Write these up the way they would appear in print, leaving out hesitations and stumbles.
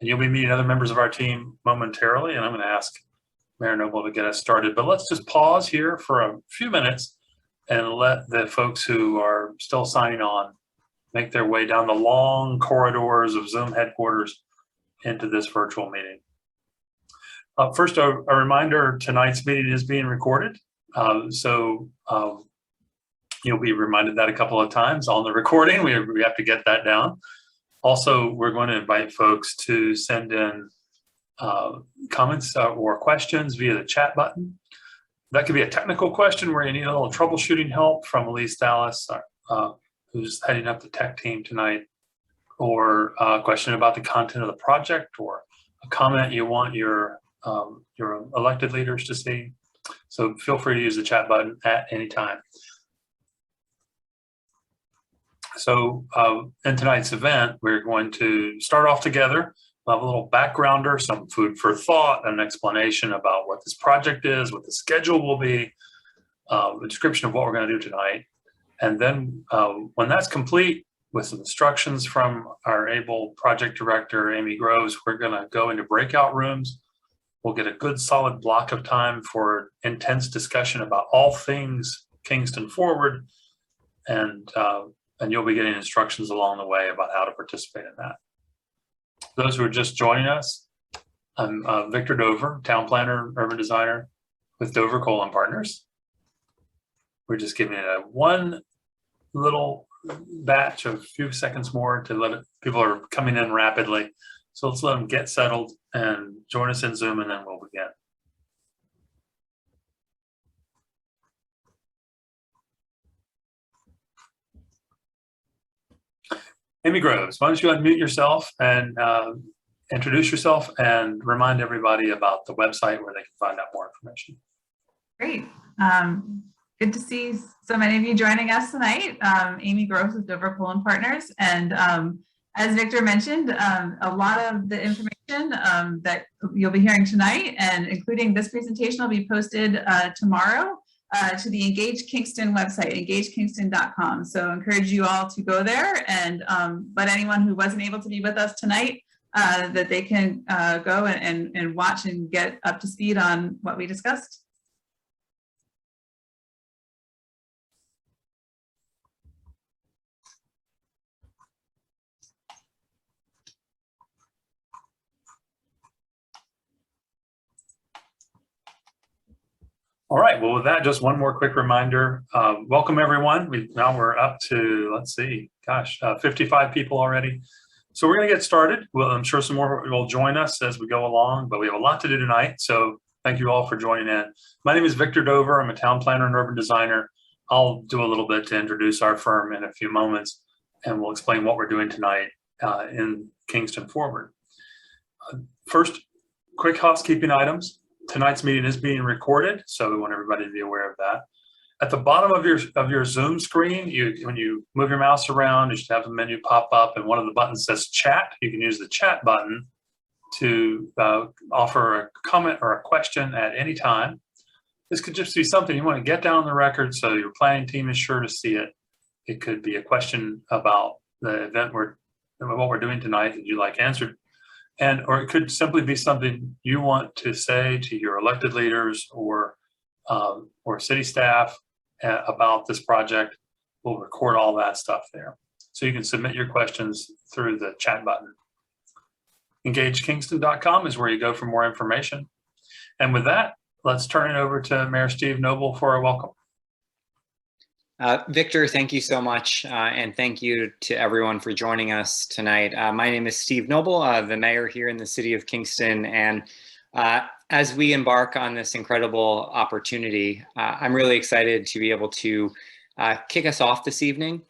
And you'll be meeting other members of our team momentarily, and I'm going to ask Mayor Noble to get us started. But let's just pause here for a few minutes and let the folks who are still signing on make their way down the long corridors of Zoom headquarters into this virtual meeting. First, a reminder, tonight's meeting is being recorded. So you'll be reminded that a couple of times on the recording. We have to get that down. Also, we're going to invite folks to send in comments or questions via the chat button. That could be a technical question where you need a little troubleshooting help from Elise Dallas, who's heading up the tech team tonight, or a question about the content of the project, or a comment you want your elected leaders to see. So feel free to use the chat button at any time. So in tonight's event, we're going to start off together. We'll have a little backgrounder, some food for thought, an explanation about what this project is, what the schedule will be, a description of what we're going to do tonight. And then when that's complete, with some instructions from our able project director, Amy Groves, we're going to go into breakout rooms. We'll get a good solid block of time for intense discussion about all things Kingston Forward. And you'll be getting instructions along the way about how to participate in that. Those who are just joining us, I'm Victor Dover, town planner, urban designer with Dover Cole & Partners. We're just giving it one little batch of a few seconds more to let people are coming in rapidly. So let's let them get settled and join us in Zoom, and then we'll begin. Amy Groves, why don't you unmute yourself and introduce yourself and remind everybody about the website where they can find out more information. Great. Good to see so many of you joining us tonight. Amy Groves with Dover Cole & Partners. And as Victor mentioned, a lot of the information that you'll be hearing tonight, and including this presentation, will be posted tomorrow to the Engage Kingston website, engagekingston.com. So I encourage you all to go there, and let anyone who wasn't able to be with us tonight that they can go and watch and get up to speed on what we discussed. All right, well, with that, just one more quick reminder. Welcome, everyone. Now we're up to, let's see, gosh, 55 people already. So we're going to get started. Well, I'm sure some more will join us as we go along, but we have a lot to do tonight. So thank you all for joining in. My name is Victor Dover. I'm a town planner and urban designer. I'll do a little bit to introduce our firm in a few moments, and we'll explain what we're doing tonight in Kingston Forward. First, quick housekeeping items. Tonight's meeting is being recorded, so we want everybody to be aware of that. At the bottom of your Zoom screen, when you move your mouse around, you should have a menu pop up, and one of the buttons says chat. You can use the chat button to offer a comment or a question at any time. This could just be something you want to get down on the record so your planning team is sure to see it. It could be a question about the event what we're doing tonight that you'd like answered. Or it could simply be something you want to say to your elected leaders or city staff about this project. We'll record all that stuff there. So you can submit your questions through the chat button. EngageKingston.com is where you go for more information. And with that, let's turn it over to Mayor Steve Noble for a welcome. Victor, thank you so much, and thank you to everyone for joining us tonight. My name is Steve Noble, the mayor here in the city of Kingston, and as we embark on this incredible opportunity, I'm really excited to be able to kick us off this evening.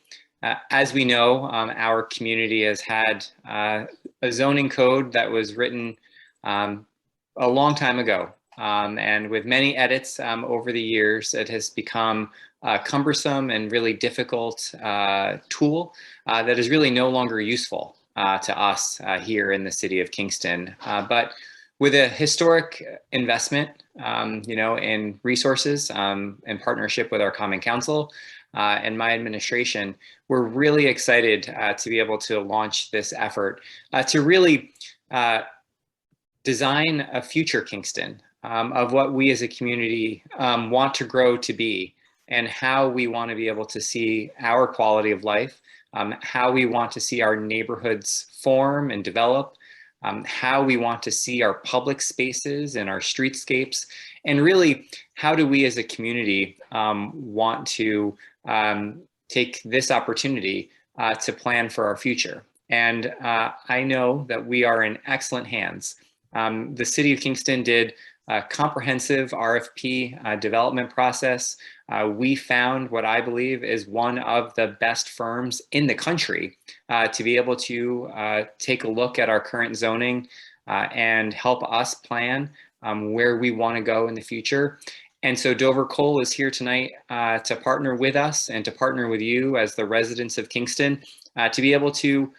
As we know, our community has had a zoning code that was written a long time ago, and with many edits over the years, it has become a cumbersome and really difficult tool that is really no longer useful to us here in the city of Kingston. But with a historic investment, in resources in partnership with our Common Council and my administration, we're really excited to be able to launch this effort to really design a future Kingston of what we as a community want to grow to be, and how we want to be able to see our quality of life, how we want to see our neighborhoods form and develop, how we want to see our public spaces and our streetscapes, and really how do we as a community want to take this opportunity to plan for our future. And I know that we are in excellent hands. The City of Kingston did a comprehensive RFP development process. We found what I believe is one of the best firms in the country to be able to take a look at our current zoning and help us plan where we want to go in the future. And so Dover Cole is here tonight to partner with us and to partner with you as the residents of Kingston to be able to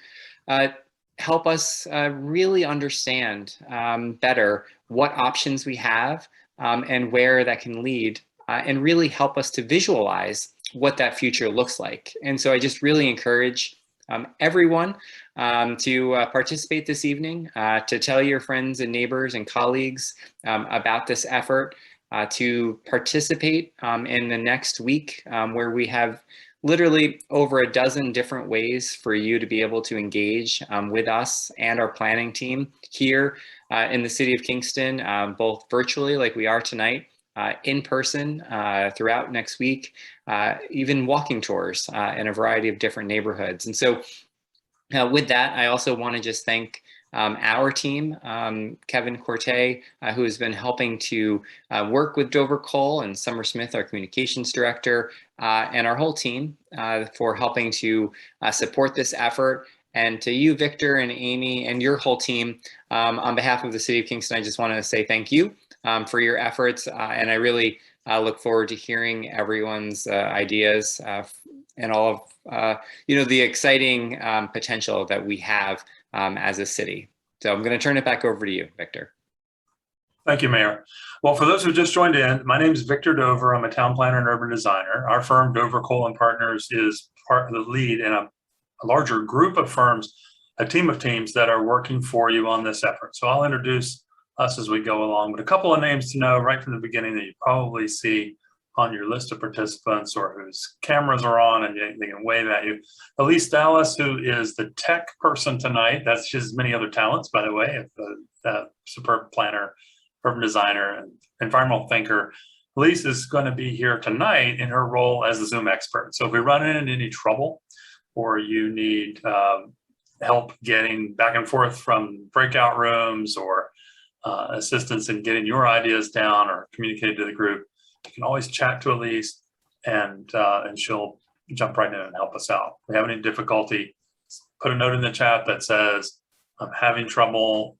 help us really understand better what options we have and where that can lead, and really help us to visualize what that future looks like. And so I just really encourage everyone to participate this evening, to tell your friends and neighbors and colleagues about this effort, to participate in the next week where we have literally over a dozen different ways for you to be able to engage with us and our planning team here in the City of Kingston, both virtually like we are tonight, in person throughout next week, even walking tours in a variety of different neighborhoods. And so with that, I also want to just thank our team, Kevin Corte, who has been helping to work with Dover Cole, and Summer Smith, our communications director, and our whole team for helping to support this effort. And to you, Victor and Amy, and your whole team, on behalf of the City of Kingston, I just want to say thank you for your efforts. And I really look forward to hearing everyone's ideas and all of the exciting potential that we have as a city. So I'm going to turn it back over to you, Victor. Thank you, Mayor. Well, for those who just joined in, my name is Victor Dover. I'm a town planner and urban designer. Our firm, Dover Cole & Partners, is part of the lead in a larger group of firms, a team of teams that are working for you on this effort. So I'll introduce us as we go along, but a couple of names to know right from the beginning that you probably see on your list of participants or whose cameras are on and they can wave at you. Elise Dallas, who is the tech person tonight. That's just many other talents, by the way, the superb planner, urban designer, and environmental thinker. Elise is going to be here tonight in her role as the Zoom expert. So if we run into any trouble or you need help getting back and forth from breakout rooms or assistance in getting your ideas down or communicating to the group, you can always chat to Elise and she'll jump right in and help us out. If we have any difficulty, put a note in the chat that says, I'm having trouble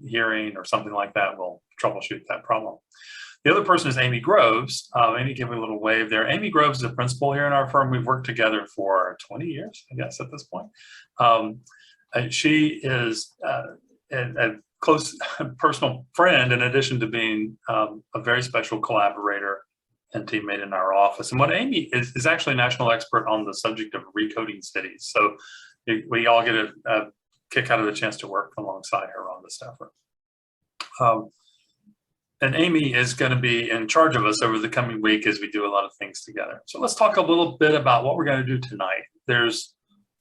hearing or something like that. We'll troubleshoot that problem. The other person is Amy Groves. Amy, give me a little wave there. Amy Groves is a principal here in our firm. We've worked together for 20 years, I guess, at this point. She is a close personal friend, in addition to being a very special collaborator and teammate in our office. And what Amy is actually a national expert on the subject of recoding cities. So we all get a kick out of the chance to work alongside her on this effort. And Amy is going to be in charge of us over the coming week as we do a lot of things together. So let's talk a little bit about what we're going to do tonight. There's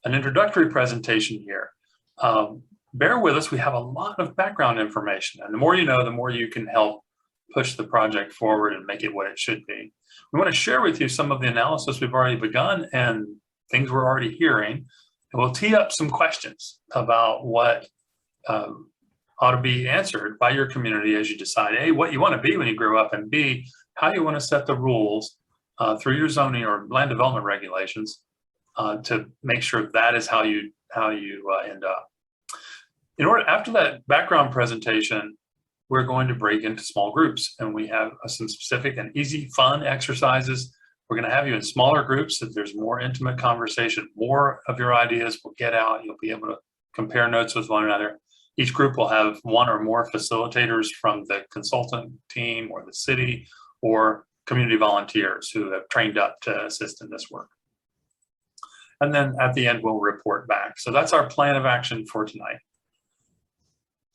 an introductory presentation here. Bear with us, we have a lot of background information, and the more you know, the more you can help push the project forward and make it what it should be. We want to share with you some of the analysis we've already begun and things we're already hearing, and we'll tee up some questions about what ought to be answered by your community as you decide, A, what you want to be when you grow up, and B, how you want to set the rules through your zoning or land development regulations to make sure that is how you end up. After that background presentation, we're going to break into small groups, and we have some specific and easy, fun exercises. We're going to have you in smaller groups so there's more intimate conversation. More of your ideas will get out. You'll be able to compare notes with one another. Each group will have one or more facilitators from the consultant team or the city or community volunteers who have trained up to assist in this work. And then at the end, we'll report back. So that's our plan of action for tonight.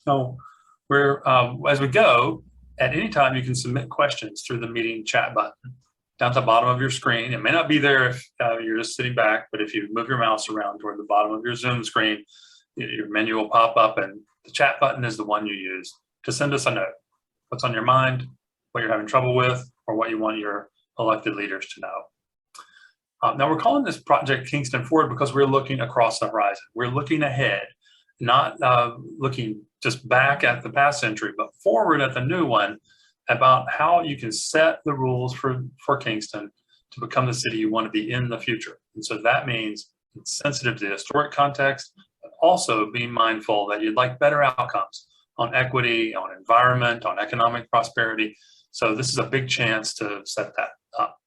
So as we go, at any time, you can submit questions through the meeting chat button down at the bottom of your screen. It may not be there if you're just sitting back, but if you move your mouse around toward the bottom of your Zoom screen, your menu will pop up, and the chat button is the one you use to send us a note. What's on your mind, what you're having trouble with, or what you want your elected leaders to know. Now, we're calling this Project Kingston Forward because we're looking across the horizon. We're looking ahead, not looking just back at the past century, but forward at the new one, about how you can set the rules for Kingston to become the city you want to be in the future. And so that means it's sensitive to the historic context, but also being mindful that you'd like better outcomes on equity, on environment, on economic prosperity. So this is a big chance to set that up.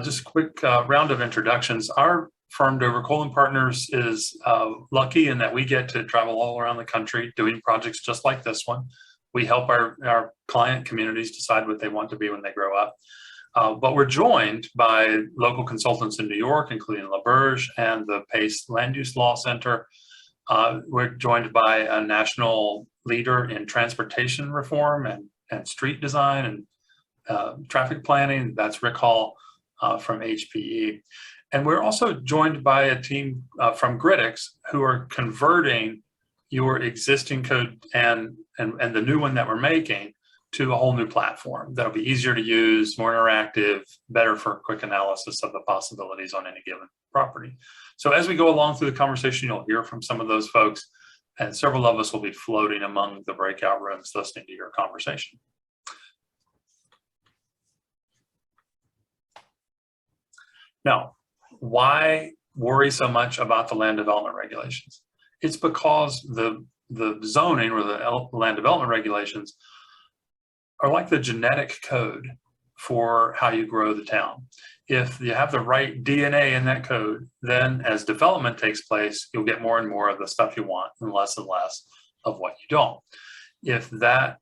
Just a quick round of introductions. Our firm, Dover Colin Partners, is lucky in that we get to travel all around the country doing projects just like this one. We help our client communities decide what they want to be when they grow up. But we're joined by local consultants in New York, including LaBerge and the Pace Land Use Law Center. We're joined by a national leader in transportation reform and street design and traffic planning. That's Rick Hall from HPE. And we're also joined by a team from Gridix who are converting your existing code and the new one that we're making to a whole new platform that'll be easier to use, more interactive, better for quick analysis of the possibilities on any given property. So as we go along through the conversation, you'll hear from some of those folks, and several of us will be floating among the breakout rooms listening to your conversation. Now, why worry so much about the land development regulations? It's because the zoning or the land development regulations are like the genetic code for how you grow the town. If you have the right DNA in that code, then as development takes place, you'll get more and more of the stuff you want and less of what you don't. If that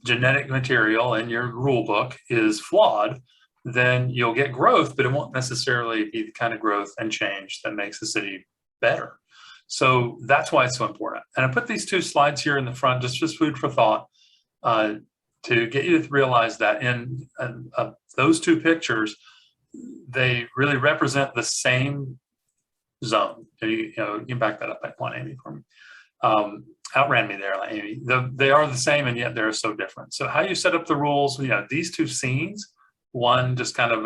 genetic material in your rule book is flawed, then you'll get growth, but it won't necessarily be the kind of growth and change that makes the city better. So that's why it's so important. And I put these two slides here in the front, just food for thought, to get you to realize that in those two pictures, they really represent the same zone. You can back that up by one, Amy, for me. Outran me there, Amy. They are the same, and yet they're so different. So how you set up the rules, these two scenes, one just kind of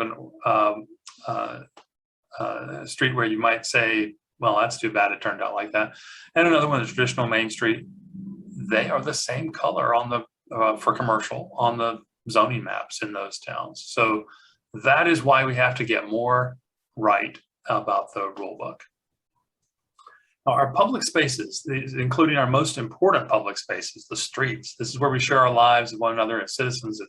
a street where you might say, well, that's too bad it turned out like that. And another one is traditional Main Street. They are the same color on the for commercial on the zoning maps in those towns. So that is why we have to get more right about the rule book. Now, our public spaces, including our most important public spaces, the streets, this is where we share our lives with one another as citizens.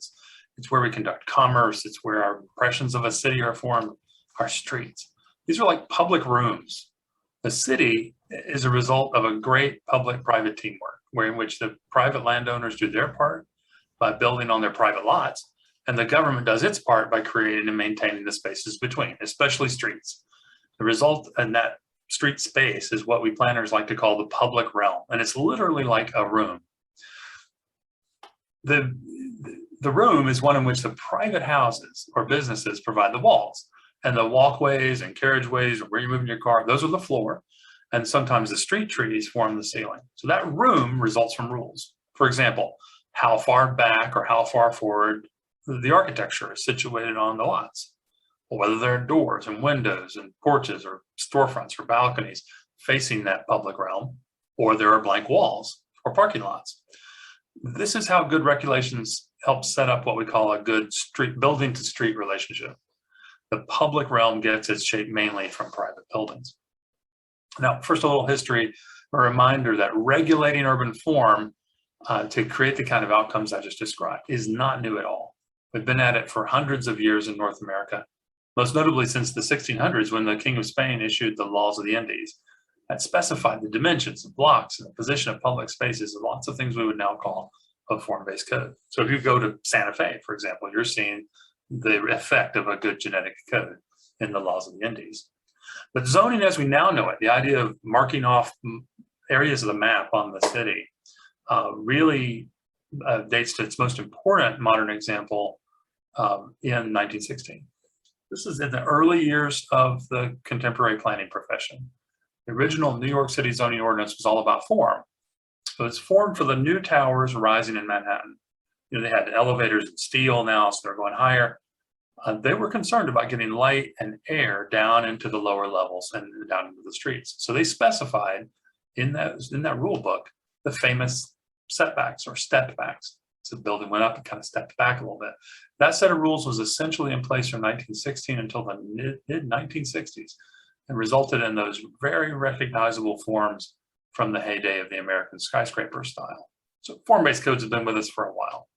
It's where we conduct commerce. It's where our impressions of a city are formed, our streets. These are like public rooms. The city is a result of a great public-private teamwork, in which the private landowners do their part by building on their private lots, and the government does its part by creating and maintaining the spaces between, especially streets. The result in that street space is what we planners like to call the public realm, and it's literally like a room. The room is one in which the private houses or businesses provide the walls, and the walkways and carriageways, or where you're moving your car, those are the floor. And sometimes the street trees form the ceiling. So that room results from rules. For example, how far back or how far forward the architecture is situated on the lots, or whether there are doors and windows and porches or storefronts or balconies facing that public realm, or there are blank walls or parking lots. This is how good regulations help set up what we call a good building to street relationship. The public realm gets its shape mainly from private buildings. Now, first, a little history, a reminder that regulating urban form to create the kind of outcomes I just described is not new at all. We've been at it for hundreds of years in North America, most notably since the 1600s, when the King of Spain issued the laws of the Indies that specified the dimensions of blocks and the position of public spaces and lots of things we would now call a form-based code. So if you go to Santa Fe, for example, you're seeing the effect of a good genetic code in the laws of the Indies. But zoning as we now know it, the idea of marking off areas of the map on the city really dates to its most important modern example in 1916. This is in the early years of the contemporary planning profession. The original New York City zoning ordinance was all about form. So it's formed for the new towers rising in Manhattan. They had elevators and steel now, so they're going higher. They were concerned about getting light and air down into the lower levels and down into the streets. So they specified in that rule book the famous setbacks or step backs. So the building went up and kind of stepped back a little bit. That set of rules was essentially in place from 1916 until the mid-1960s and resulted in those very recognizable forms from the heyday of the American skyscraper style. So form-based codes have been with us for a while.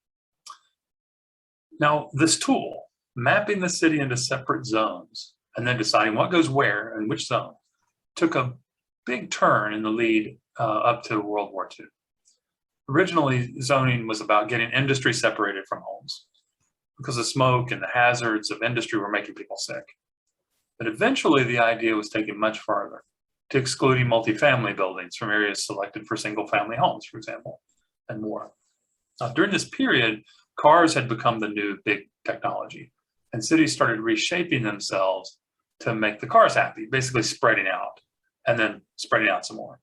Now, this tool, mapping the city into separate zones and then deciding what goes where and which zone, took a big turn in the lead up to World War II. Originally, zoning was about getting industry separated from homes because the smoke and the hazards of industry were making people sick. But eventually, the idea was taken much farther to excluding multifamily buildings from areas selected for single-family homes, for example, and more. During this period, cars had become the new big technology, and cities started reshaping themselves to make the cars happy, basically spreading out and then spreading out some more.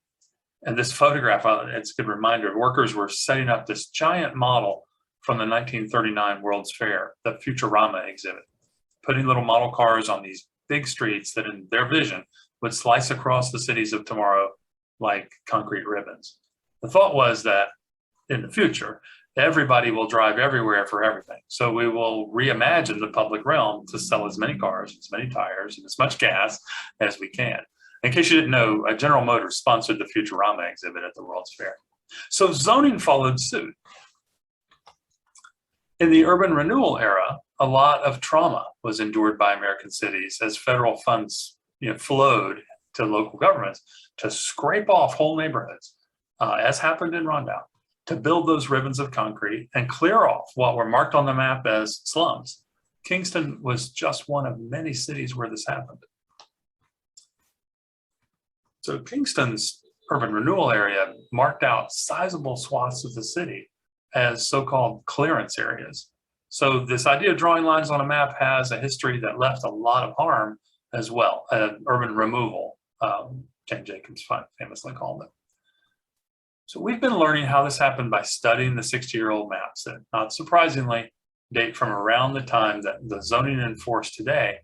And this photograph, it's a good reminder, workers were setting up this giant model from the 1939 World's Fair, the Futurama exhibit, putting little model cars on these big streets that in their vision would slice across the cities of tomorrow like concrete ribbons. The thought was that in the future, everybody will drive everywhere for everything. So we will reimagine the public realm to sell as many cars, as many tires, and as much gas as we can. In case you didn't know, General Motors sponsored the Futurama exhibit at the World's Fair. So zoning followed suit. In the urban renewal era, a lot of trauma was endured by American cities as federal funds flowed to local governments to scrape off whole neighborhoods, as happened in Rondout, to build those ribbons of concrete and clear off what were marked on the map as slums. Kingston was just one of many cities where this happened. So Kingston's urban renewal area marked out sizable swaths of the city as so-called clearance areas. So this idea of drawing lines on a map has a history that left a lot of harm as well, urban removal, Jane Jacobs famously called it. So we've been learning how this happened by studying the 60-year-old maps that, not surprisingly, date from around the time that the zoning enforced today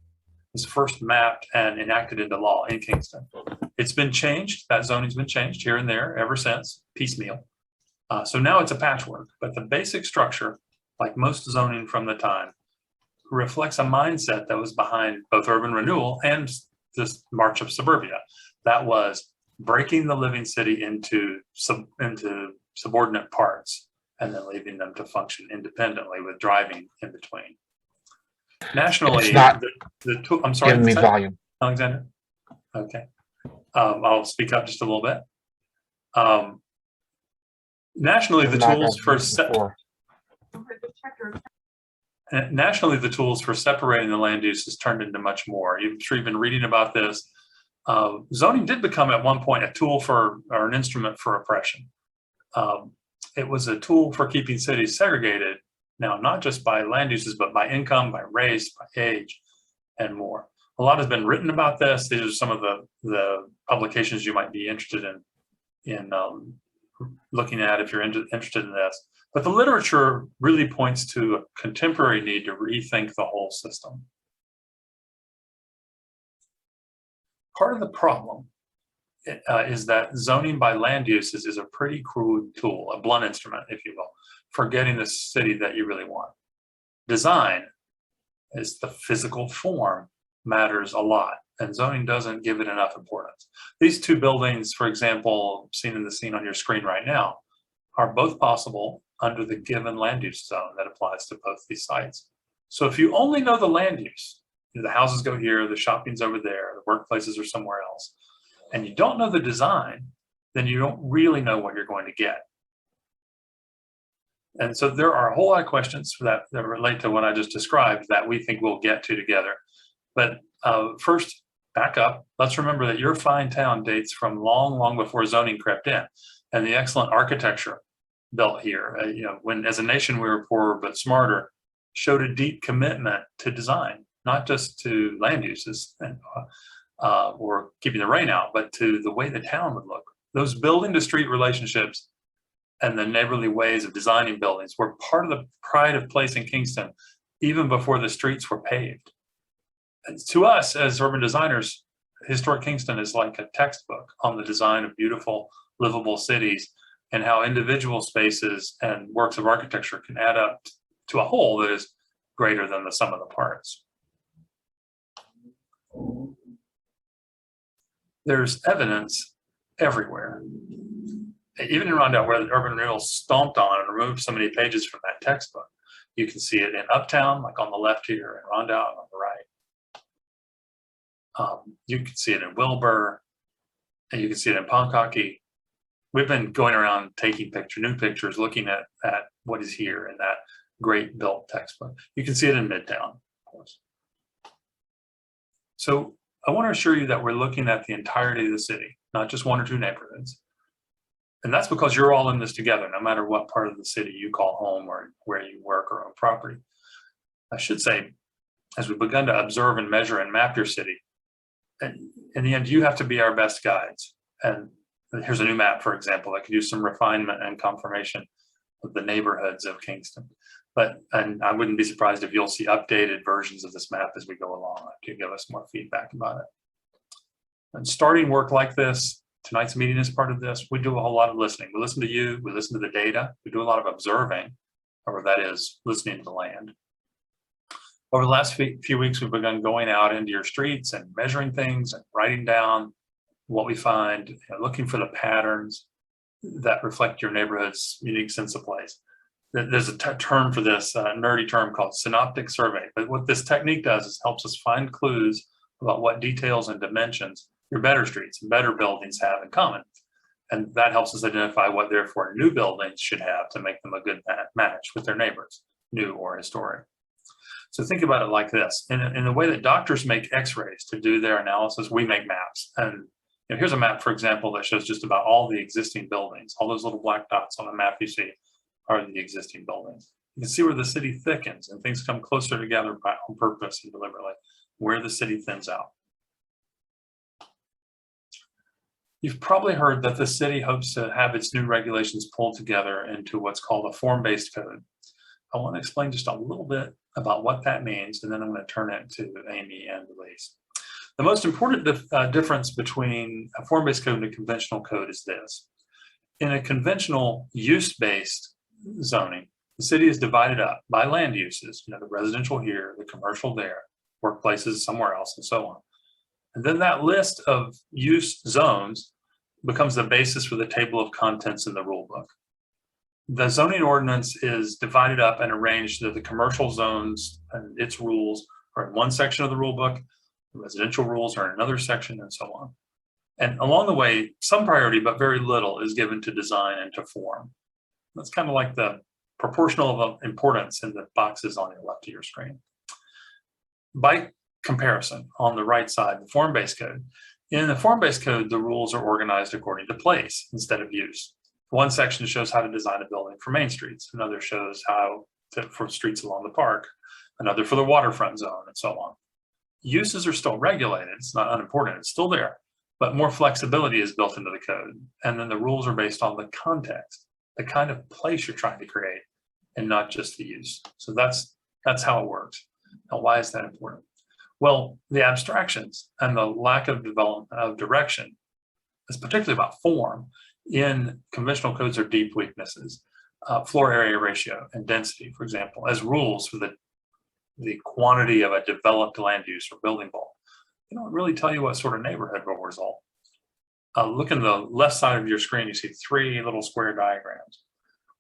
was first mapped and enacted into law in Kingston. It's been changed, that zoning's been changed here and there ever since, piecemeal. So now it's a patchwork, but the basic structure, like most zoning from the time, reflects a mindset that was behind both urban renewal and this march of suburbia. That was breaking the living city into subordinate parts and then leaving them to function independently with driving in between. Nationally, I'm sorry, giving me volume. Alexander? Okay. I'll speak up just a little bit. Nationally, the tools for separating the land uses turned into much more. I'm sure you've been reading about this. Zoning did become at one point a tool for, or an instrument for oppression. It was a tool for keeping cities segregated, now not just by land uses, but by income, by race, by age, and more. A lot has been written about this. These are some of the publications you might be interested in looking at if you're interested in this. But the literature really points to a contemporary need to rethink the whole system. Part of the problem is that zoning by land uses is a pretty crude tool, a blunt instrument, if you will, for getting the city that you really want. Design is the physical form, matters a lot, and zoning doesn't give it enough importance. These two buildings, for example, seen in the scene on your screen right now, are both possible under the given land use zone that applies to both these sites. So if you only know the land use, the houses go here, the shopping's over there, the workplaces are somewhere else, and you don't know the design, then you don't really know what you're going to get. And so there are a whole lot of questions that relate to what I just described that we think we'll get to together. But first, back up. Let's remember that your fine town dates from long, long before zoning crept in, and the excellent architecture built here. When as a nation we were poorer but smarter, showed a deep commitment to design, not just to land uses and or keeping the rain out, but to the way the town would look. Those building to street relationships and the neighborly ways of designing buildings were part of the pride of place in Kingston, even before the streets were paved. And to us as urban designers, historic Kingston is like a textbook on the design of beautiful, livable cities and how individual spaces and works of architecture can add up to a whole that is greater than the sum of the parts. There's evidence everywhere. Even in Rondout, where the urban renewal stomped on and removed so many pages from that textbook. You can see it in Uptown, like on the left here, and Rondout on the right. You can see it in Wilbur, and you can see it in Pankaki. We've been going around taking new pictures, looking at what is here in that great built textbook. You can see it in Midtown, of course. So I want to assure you that we're looking at the entirety of the city, not just one or two neighborhoods. And that's because you're all in this together, no matter what part of the city you call home or where you work or own property. I should say, as we've begun to observe and measure and map your city, and in the end, you have to be our best guides. And here's a new map, for example, that could use some refinement and confirmation of the neighborhoods of Kingston. And I wouldn't be surprised if you'll see updated versions of this map as we go along to give us more feedback about it. And starting work like this, tonight's meeting is part of this. We do a whole lot of listening. We listen to you, we listen to the data, we do a lot of observing, or that is listening to the land. Over the last few weeks, we've begun going out into your streets and measuring things and writing down what we find, looking for the patterns that reflect your neighborhood's unique sense of place. There's a term for this, a nerdy term called Synoptic Survey. But what this technique does is helps us find clues about what details and dimensions your better streets and better buildings have in common. And that helps us identify what therefore new buildings should have to make them a good match with their neighbors, new or historic. So think about it like this. In the way that doctors make x-rays to do their analysis, we make maps. And here's a map, for example, that shows just about all the existing buildings. All those little black dots on the map you see are the existing buildings. You can see where the city thickens and things come closer together on purpose and deliberately, where the city thins out. You've probably heard that the city hopes to have its new regulations pulled together into what's called a form-based code. I want to explain just a little bit about what that means, and then I'm going to turn it to Amy and Elise. The most important difference between a form-based code and a conventional code is this. In a conventional use-based zoning, the city is divided up by land uses, the residential here, the commercial there, workplaces somewhere else, and so on. And then that list of use zones becomes the basis for the table of contents in the rule book. The zoning ordinance is divided up and arranged that the commercial zones and its rules are in one section of the rule book, the residential rules are in another section, and so on. And along the way, some priority, but very little, is given to design and to form. That's kind of like the proportional importance in the boxes on your left of your screen. By comparison, on the right side, the form-based code. In the form-based code, the rules are organized according to place instead of use. One section shows how to design a building for main streets. Another shows for streets along the park. Another for the waterfront zone, and so on. Uses are still regulated. It's not unimportant. It's still there. But more flexibility is built into the code. And then the rules are based on the context, the kind of place you're trying to create, and not just the use. So that's how it works. Now, why is that important? Well, the abstractions and the lack of development of direction is particularly about form in conventional codes are deep weaknesses. Floor area ratio and density, for example, as rules for the quantity of a developed land use or building bulk. They don't really tell you what sort of neighborhood will result. Look in the left side of your screen, you see three little square diagrams.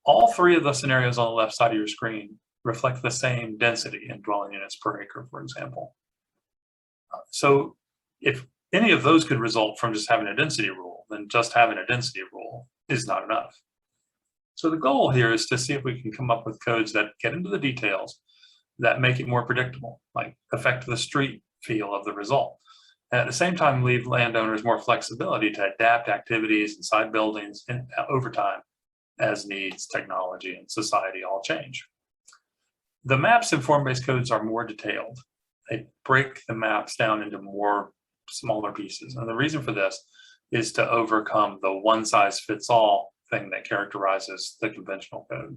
All three of the scenarios on the left side of your screen reflect the same density in dwelling units per acre, for example. So if any of those could result from just having a density rule, then just having a density rule is not enough. So the goal here is to see if we can come up with codes that get into the details that make it more predictable, like affect the street feel of the result. and at the same time leave landowners more flexibility to adapt activities inside buildings over time as needs, technology, and society all change. The maps in form-based codes are more detailed. They break the maps down into more smaller pieces. And the reason for this is to overcome the one-size-fits-all thing that characterizes the conventional code.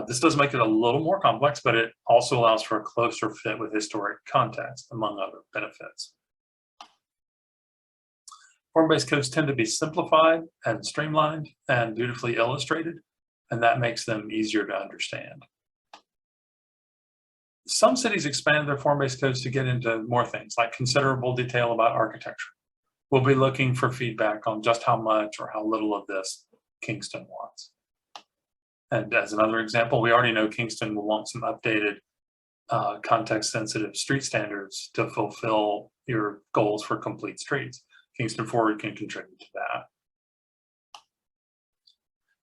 This does make it a little more complex, but it also allows for a closer fit with historic context, among other benefits. Form-based codes tend to be simplified and streamlined and beautifully illustrated, and that makes them easier to understand. Some cities expand their form-based codes to get into more things, like considerable detail about architecture. We'll be looking for feedback on just how much or how little of this Kingston wants. And as another example, we already know Kingston will want some updated context-sensitive street standards to fulfill your goals for complete streets. Kingston Forward can contribute to that.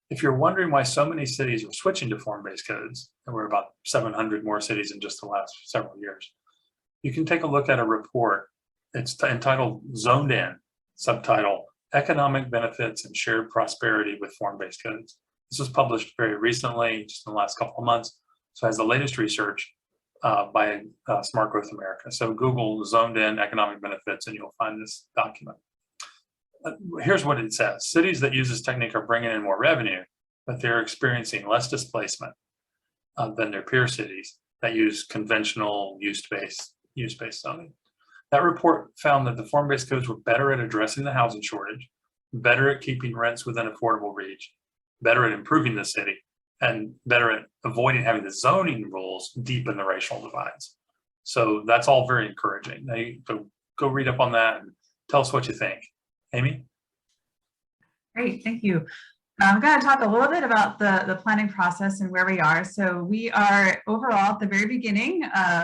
If you're wondering why so many cities are switching to form-based codes, and we're about 700 more cities in just the last several years, you can take a look at a report. It's entitled Zoned In, subtitle, Economic Benefits and Shared Prosperity with Form-Based Codes. This was published very recently, just in the last couple of months. So it has the latest research by Smart Growth America. So Google Zoned In Economic Benefits and you'll find this document. Here's what it says. Cities that use this technique are bringing in more revenue, but they're experiencing less displacement than their peer cities that use conventional use-based zoning. That report found that the form-based codes were better at addressing the housing shortage, better at keeping rents within affordable reach, better at improving the city, and better at avoiding having the zoning rules deepen the racial divides. So that's all very encouraging. Now go read up on that and tell us what you think. Amy? Great, thank you. I'm going to talk a little bit about the planning process and where we are. So we are overall at the very beginning.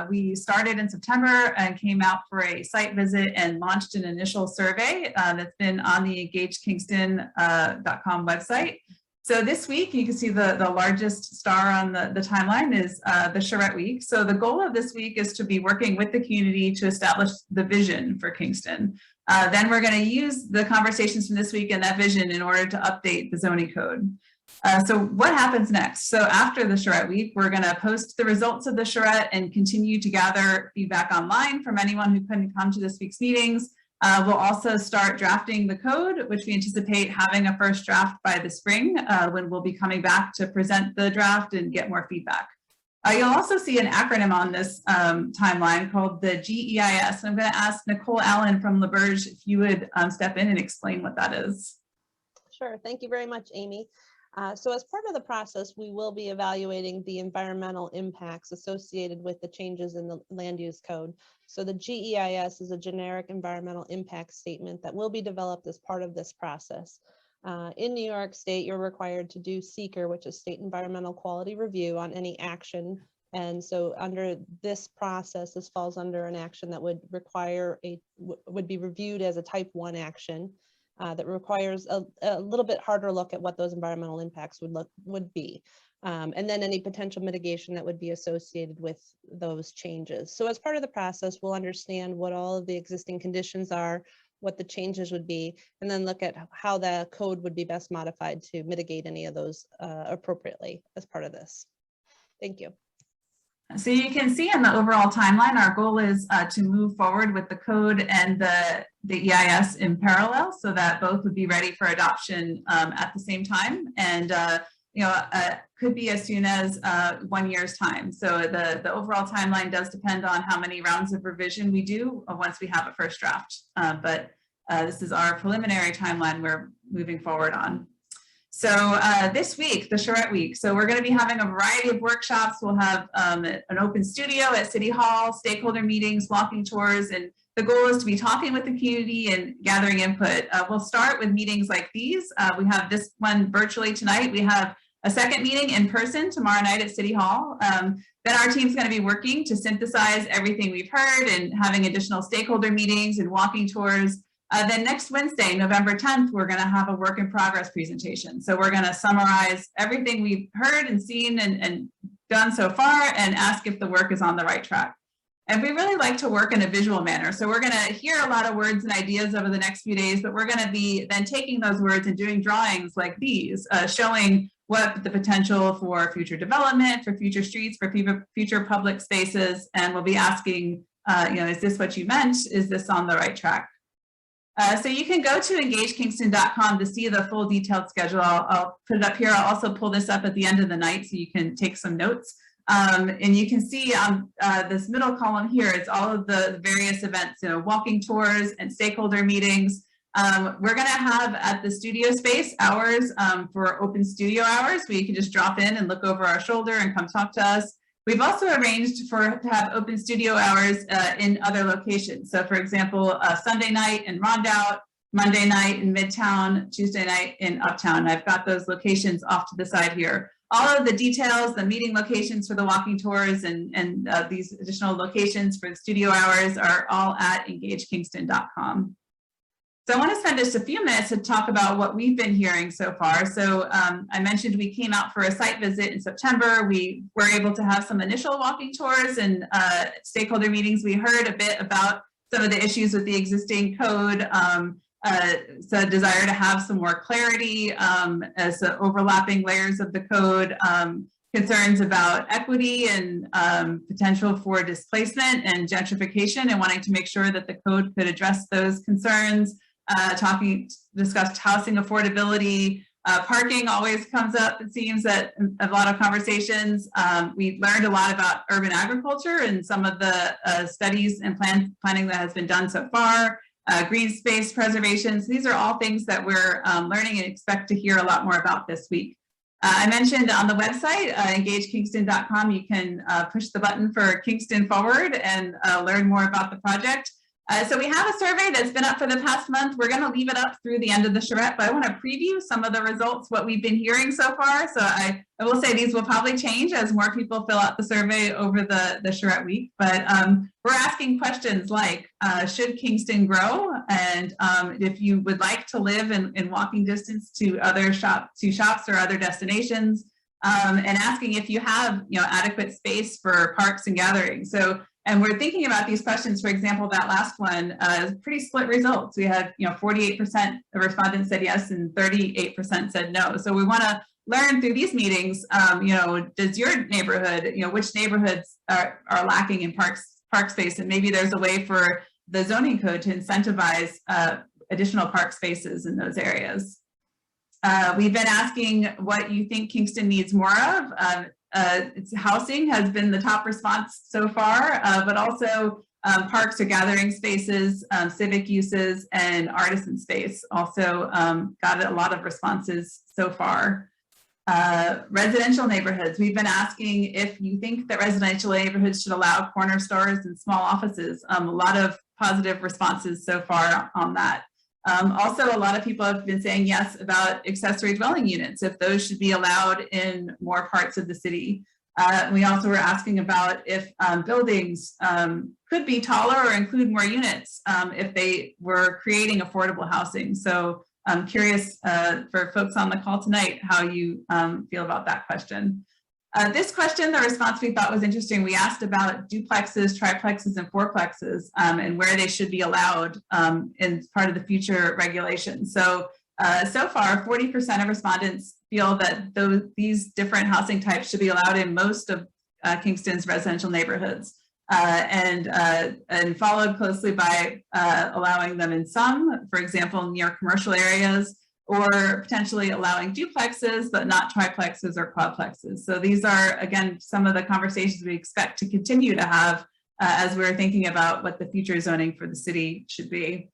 We started in September and came out for a site visit and launched an initial survey that's been on the engagekingston.com website. So this week, you can see the largest star on the timeline is the charrette week. So the goal of this week is to be working with the community to establish the vision for Kingston. Then we're going to use the conversations from this week and that vision in order to update the zoning code. So what happens next? So after the charrette week, we're going to post the results of the charrette and continue to gather feedback online from anyone who couldn't come to this week's meetings. We'll also start drafting the code, which we anticipate having a first draft by the spring, when we'll be coming back to present the draft and get more feedback. You'll also see an acronym on this timeline called the GEIS. I'm going to ask Nicole Allen from LaBerge if you would step in and explain what that is. Sure. Thank you very much, Amy. So as part of the process, we will be evaluating the environmental impacts associated with the changes in the land use code. So the GEIS is a generic environmental impact statement that will be developed as part of this process. In New York State, you're required to do SEQR, which is State Environmental Quality Review, on any action. And so under this process, this falls under an action that would require would be reviewed as a type 1 action. That requires a little bit harder look at what those environmental impacts would be. And then any potential mitigation that would be associated with those changes. So as part of the process, we'll understand what all of the existing conditions are, what the changes would be, and then look at how the code would be best modified to mitigate any of those appropriately as part of this. Thank you. So you can see in the overall timeline, our goal is to move forward with the code and the EIS in parallel so that both would be ready for adoption at the same time. And could be as soon as 1 year's time. So the overall timeline does depend on how many rounds of revision we do once we have a first draft. But this is our preliminary timeline we're moving forward on. So this week, the charrette week. So we're going to be having a variety of workshops. We'll have an open studio at City Hall, stakeholder meetings, walking tours, and the goal is to be talking with the community and gathering input. We'll start with meetings like these. We have this one virtually tonight. We have a second meeting in person tomorrow night at City Hall. Then our team's going to be working to synthesize everything we've heard and having additional stakeholder meetings and walking tours. Then next Wednesday, November 10th, we're going to have a work in progress presentation. So we're going to summarize everything we've heard and seen and done so far and ask if the work is on the right track. And we really like to work in a visual manner. So we're going to hear a lot of words and ideas over the next few days, but we're going to be then taking those words and doing drawings like these, showing what the potential for future development, for future streets, for future public spaces. And we'll be asking, is this what you meant? Is this on the right track? So you can go to engagekingston.com to see the full detailed schedule. I'll put it up here. I'll also pull this up at the end of the night so you can take some notes. And you can see on this middle column here, it's all of the various events, walking tours and stakeholder meetings. We're going to have at the studio space hours for open studio hours where you can just drop in and look over our shoulder and come talk to us. We've also arranged to have open studio hours in other locations. So for example, Sunday night in Rondout, Monday night in Midtown, Tuesday night in Uptown. I've got those locations off to the side here. All of the details, the meeting locations for the walking tours and these additional locations for the studio hours are all at engagekingston.com. So I want to spend just a few minutes to talk about what we've been hearing so far. So I mentioned we came out for a site visit in September. We were able to have some initial walking tours and stakeholder meetings. We heard a bit about some of the issues with the existing code. So desire to have some more clarity as the overlapping layers of the code, concerns about equity and potential for displacement and gentrification, and wanting to make sure that the code could address those concerns. Discussed housing affordability. Parking always comes up, it seems, at a lot of conversations. We learned a lot about urban agriculture and some of the studies and planning that has been done so far. Green space preservation. So these are all things that we're learning and expect to hear a lot more about this week. I mentioned on the website, engagekingston.com, you can push the button for Kingston Forward and learn more about the project. So we have a survey that's been up for the past month. We're going to leave it up through the end of the charrette, but I want to preview some of the results, what we've been hearing so far. So I will say these will probably change as more people fill out the survey over the charrette week. But we're asking questions like, should Kingston grow? And if you would like to live in walking distance to other shops or other destinations, and asking if you have adequate space for parks and gatherings. And we're thinking about these questions. For example, that last one is pretty split results. We had 48% of respondents said yes and 38% said no. So we want to learn through these meetings, does your neighborhood, which neighborhoods are lacking in park space, and maybe there's a way for the zoning code to incentivize additional park spaces in those areas. We've been asking what you think Kingston needs more of. It's housing has been the top response so far, but also parks or gathering spaces, civic uses, and artisan space also got a lot of responses so far. Residential neighborhoods, we've been asking if you think that residential neighborhoods should allow corner stores and small offices. A lot of positive responses so far on that. Also, a lot of people have been saying yes about accessory dwelling units, if those should be allowed in more parts of the city. We also were asking about if buildings could be taller or include more units if they were creating affordable housing. So I'm curious for folks on the call tonight how you feel about that question. This question, the response we thought was interesting. We asked about duplexes, triplexes, and fourplexes and where they should be allowed in part of the future regulations. So far, 40% of respondents feel that these different housing types should be allowed in most of Kingston's residential neighborhoods, and followed closely by allowing them in some, for example, near commercial areas, or potentially allowing duplexes, but not triplexes or quadplexes. So these are, again, some of the conversations we expect to continue to have as we're thinking about what the future zoning for the city should be.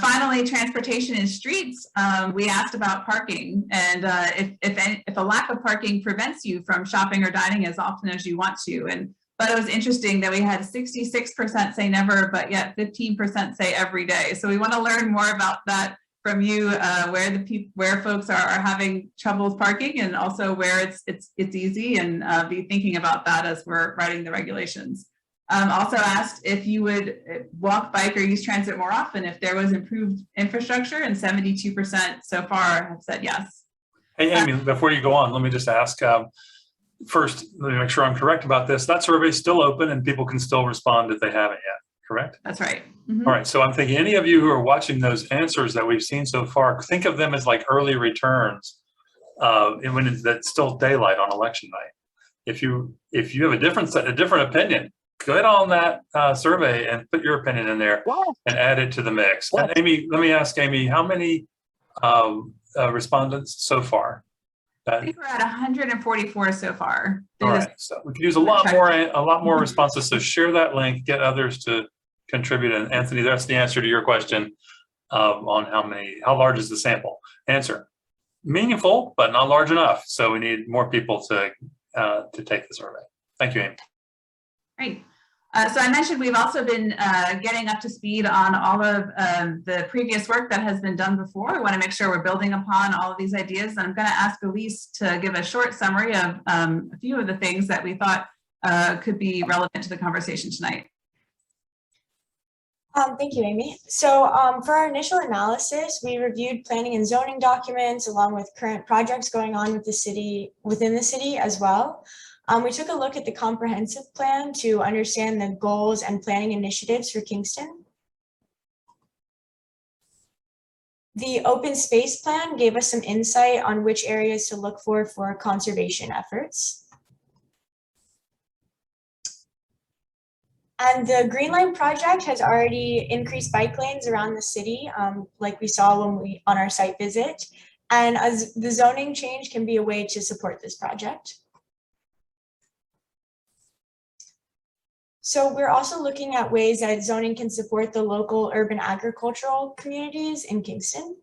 Finally, transportation and streets. We asked about parking, and if a lack of parking prevents you from shopping or dining as often as you want to. But it was interesting that we had 66% say never, but yet 15% say every day. So we want to learn more about that from you, where folks are having trouble with parking, and also where it's easy, and be thinking about that as we're writing the regulations. Also asked if you would walk, bike, or use transit more often if there was improved infrastructure, and 72% so far have said yes. Hey, Amy, before you go on, let me just ask, first, let me make sure I'm correct about this. That survey is still open and people can still respond if they haven't yet, correct? That's right. Mhm. All right, so I'm thinking any of you who are watching those answers that we've seen so far, think of them as like early returns and when it's still daylight on election night. If you have a different opinion, get on that survey and put your opinion in there and add it to the mix. And Amy, let me ask Amy, how many respondents so far? I think we're at 144 so far. All right, so we could use a lot more responses. So share that link, get others to contribute. And Anthony, that's the answer to your question on how large is the sample? Answer: meaningful, but not large enough. So we need more people to take the survey. Thank you, Amy. Great. So I mentioned we've also been getting up to speed on all of the previous work that has been done before. We want to make sure we're building upon all of these ideas. And I'm going to ask Elise to give a short summary of a few of the things that we thought could be relevant to the conversation tonight. Thank you, Amy. So for our initial analysis, we reviewed planning and zoning documents along with current projects going on with within the city as well. We took a look at the comprehensive plan to understand the goals and planning initiatives for Kingston. The open space plan gave us some insight on which areas to look for conservation efforts. And the Green Line project has already increased bike lanes around the city, like we saw on our site visit. And as the zoning change can be a way to support this project. So we're also looking at ways that zoning can support the local urban agricultural communities in Kingston.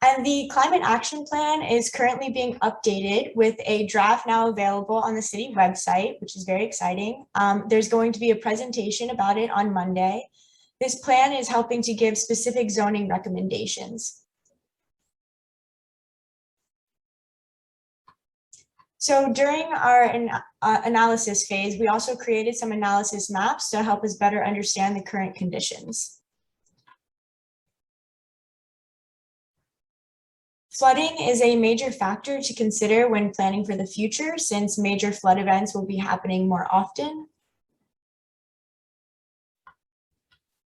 And the climate action plan is currently being updated with a draft now available on the city website, which is very exciting. There's going to be a presentation about it on Monday. This plan is helping to give specific zoning recommendations. So during our analysis phase, we also created some analysis maps to help us better understand the current conditions. Flooding is a major factor to consider when planning for the future, since major flood events will be happening more often.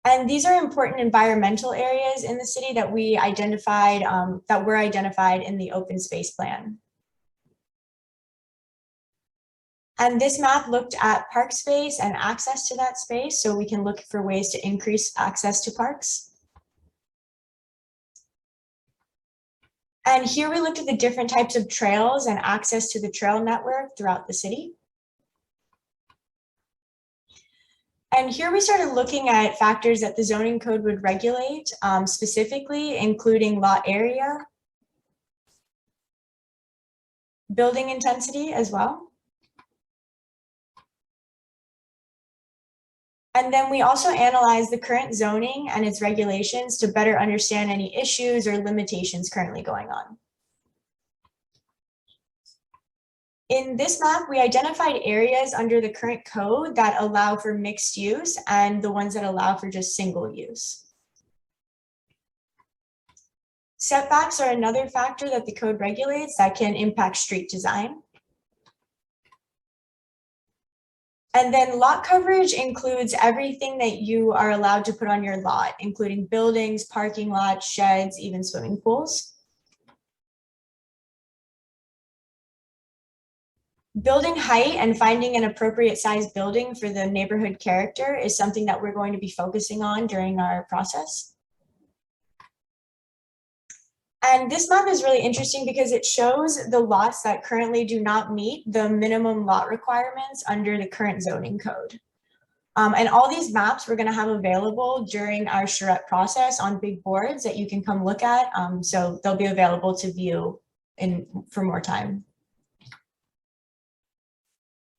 And these are important environmental areas in the city that we identified, that were identified in the open space plan. And this map looked at park space and access to that space, so we can look for ways to increase access to parks. And here we looked at the different types of trails and access to the trail network throughout the city. And here we started looking at factors that the zoning code would regulate, specifically including lot area, building intensity as well. And then we also analyzed the current zoning and its regulations to better understand any issues or limitations currently going on. In this map, we identified areas under the current code that allow for mixed use and the ones that allow for just single use. Setbacks are another factor that the code regulates that can impact street design. And then lot coverage includes everything that you are allowed to put on your lot, including buildings, parking lots, sheds, even swimming pools. Building height and finding an appropriate size building for the neighborhood character is something that we're going to be focusing on during our process. And this map is really interesting because it shows the lots that currently do not meet the minimum lot requirements under the current zoning code. And all these maps we're going to have available during our charrette process on big boards that you can come look at. So they'll be available to view for more time.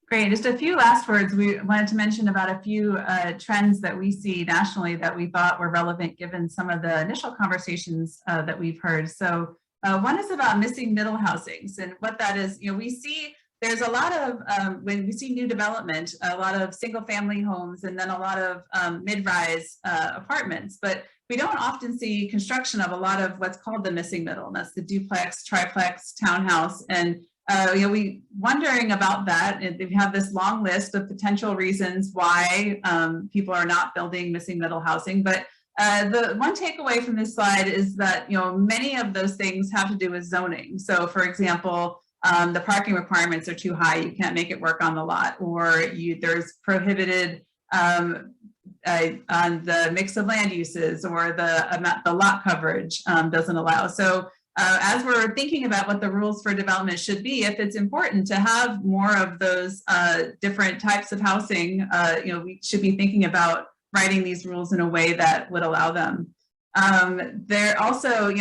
Great. Just a few last words. We wanted to mention about a few trends that we see nationally that we thought were relevant given some of the initial conversations that we've heard. So one is about missing middle housings, and what that is, we see there's a lot of, when we see new development, a lot of single family homes and then a lot of mid-rise apartments, but we don't often see construction of a lot of what's called the missing middle. And that's the duplex, triplex, townhouse. And we wondering about that. And we have this long list of potential reasons why people are not building missing middle housing. But the one takeaway from this slide is that many of those things have to do with zoning. So, for example, the parking requirements are too high; you can't make it work on the lot, or there's prohibited on the mix of land uses, or the lot coverage doesn't allow. So as we're thinking about what the rules for development should be, if it's important to have more of those different types of housing, we should be thinking about writing these rules in a way that would allow them. They're also,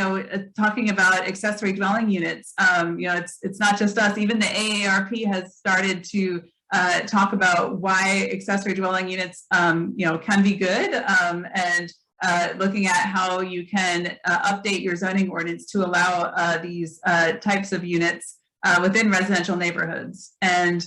talking about accessory dwelling units. It's not just us. Even the AARP has started to talk about why accessory dwelling units, can be good, and looking at how you can update your zoning ordinance to allow these types of units within residential neighborhoods. And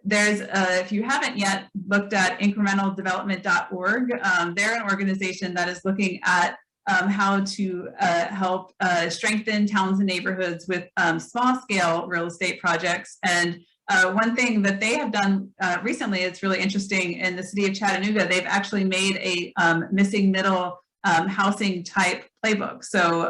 there's, if you haven't yet looked at incrementaldevelopment.org, they're an organization that is looking at how to help strengthen towns and neighborhoods with small scale real estate projects. And one thing that they have done recently, it's really interesting, in the city of Chattanooga, they've actually made a missing middle housing type playbook. So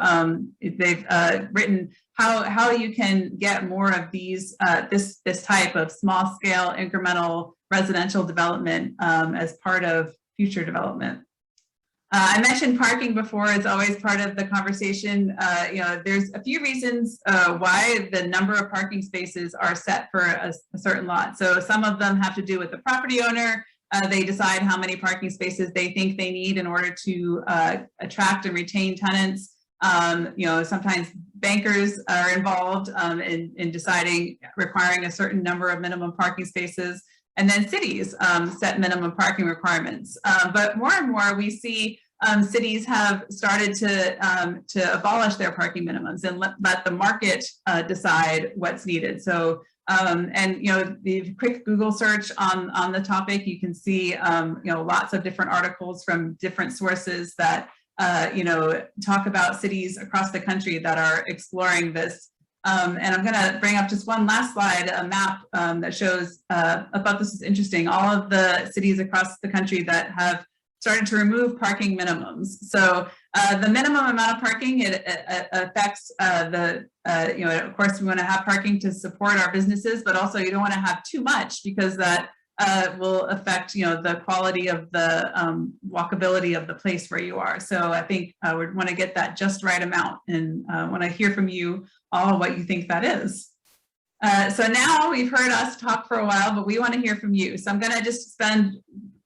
they've written how you can get more of these this type of small scale incremental residential development as part of future development. I mentioned parking before. It's always part of the conversation. There's a few reasons why the number of parking spaces are set for a certain lot. So some of them have to do with the property owner. They decide how many parking spaces they think they need in order to attract and retain tenants. Sometimes bankers are involved in deciding, requiring a certain number of minimum parking spaces. And then cities set minimum parking requirements. But more and more we see cities have started to abolish their parking minimums and let the market decide what's needed. So, the quick Google search on the topic, you can see, lots of different articles from different sources that, talk about cities across the country that are exploring this. And I'm going to bring up just one last slide, a map that shows, I thought this was interesting, all of the cities across the country that have started to remove parking minimums. So the minimum amount of parking, it affects of course we want to have parking to support our businesses, but also you don't want to have too much, because that will affect, the quality of the walkability of the place where you are. So I think we want to get that just right amount, and want to hear from you all what you think that is. So now we've heard us talk for a while, but we want to hear from you. So I'm going to just spend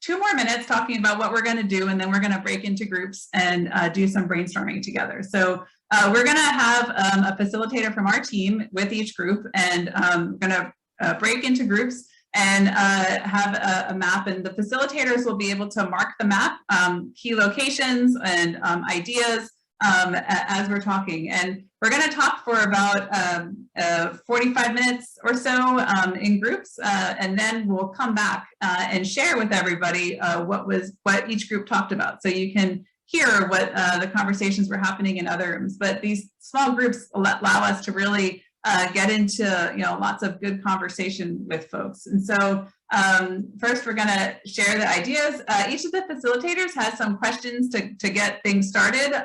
2 more minutes talking about what we're going to do, and then we're going to break into groups and do some brainstorming together. So we're going to have a facilitator from our team with each group, and we're going to break into groups and have a map, and the facilitators will be able to mark the map, key locations and ideas as we're talking. And we're going to talk for about 45 minutes or so in groups, and then we'll come back and share with everybody what each group talked about, so you can hear what the conversations were happening in other rooms. But these small groups allow us to really get into lots of good conversation with folks. And so first we're going to share the ideas. Each of the facilitators has some questions to get things started.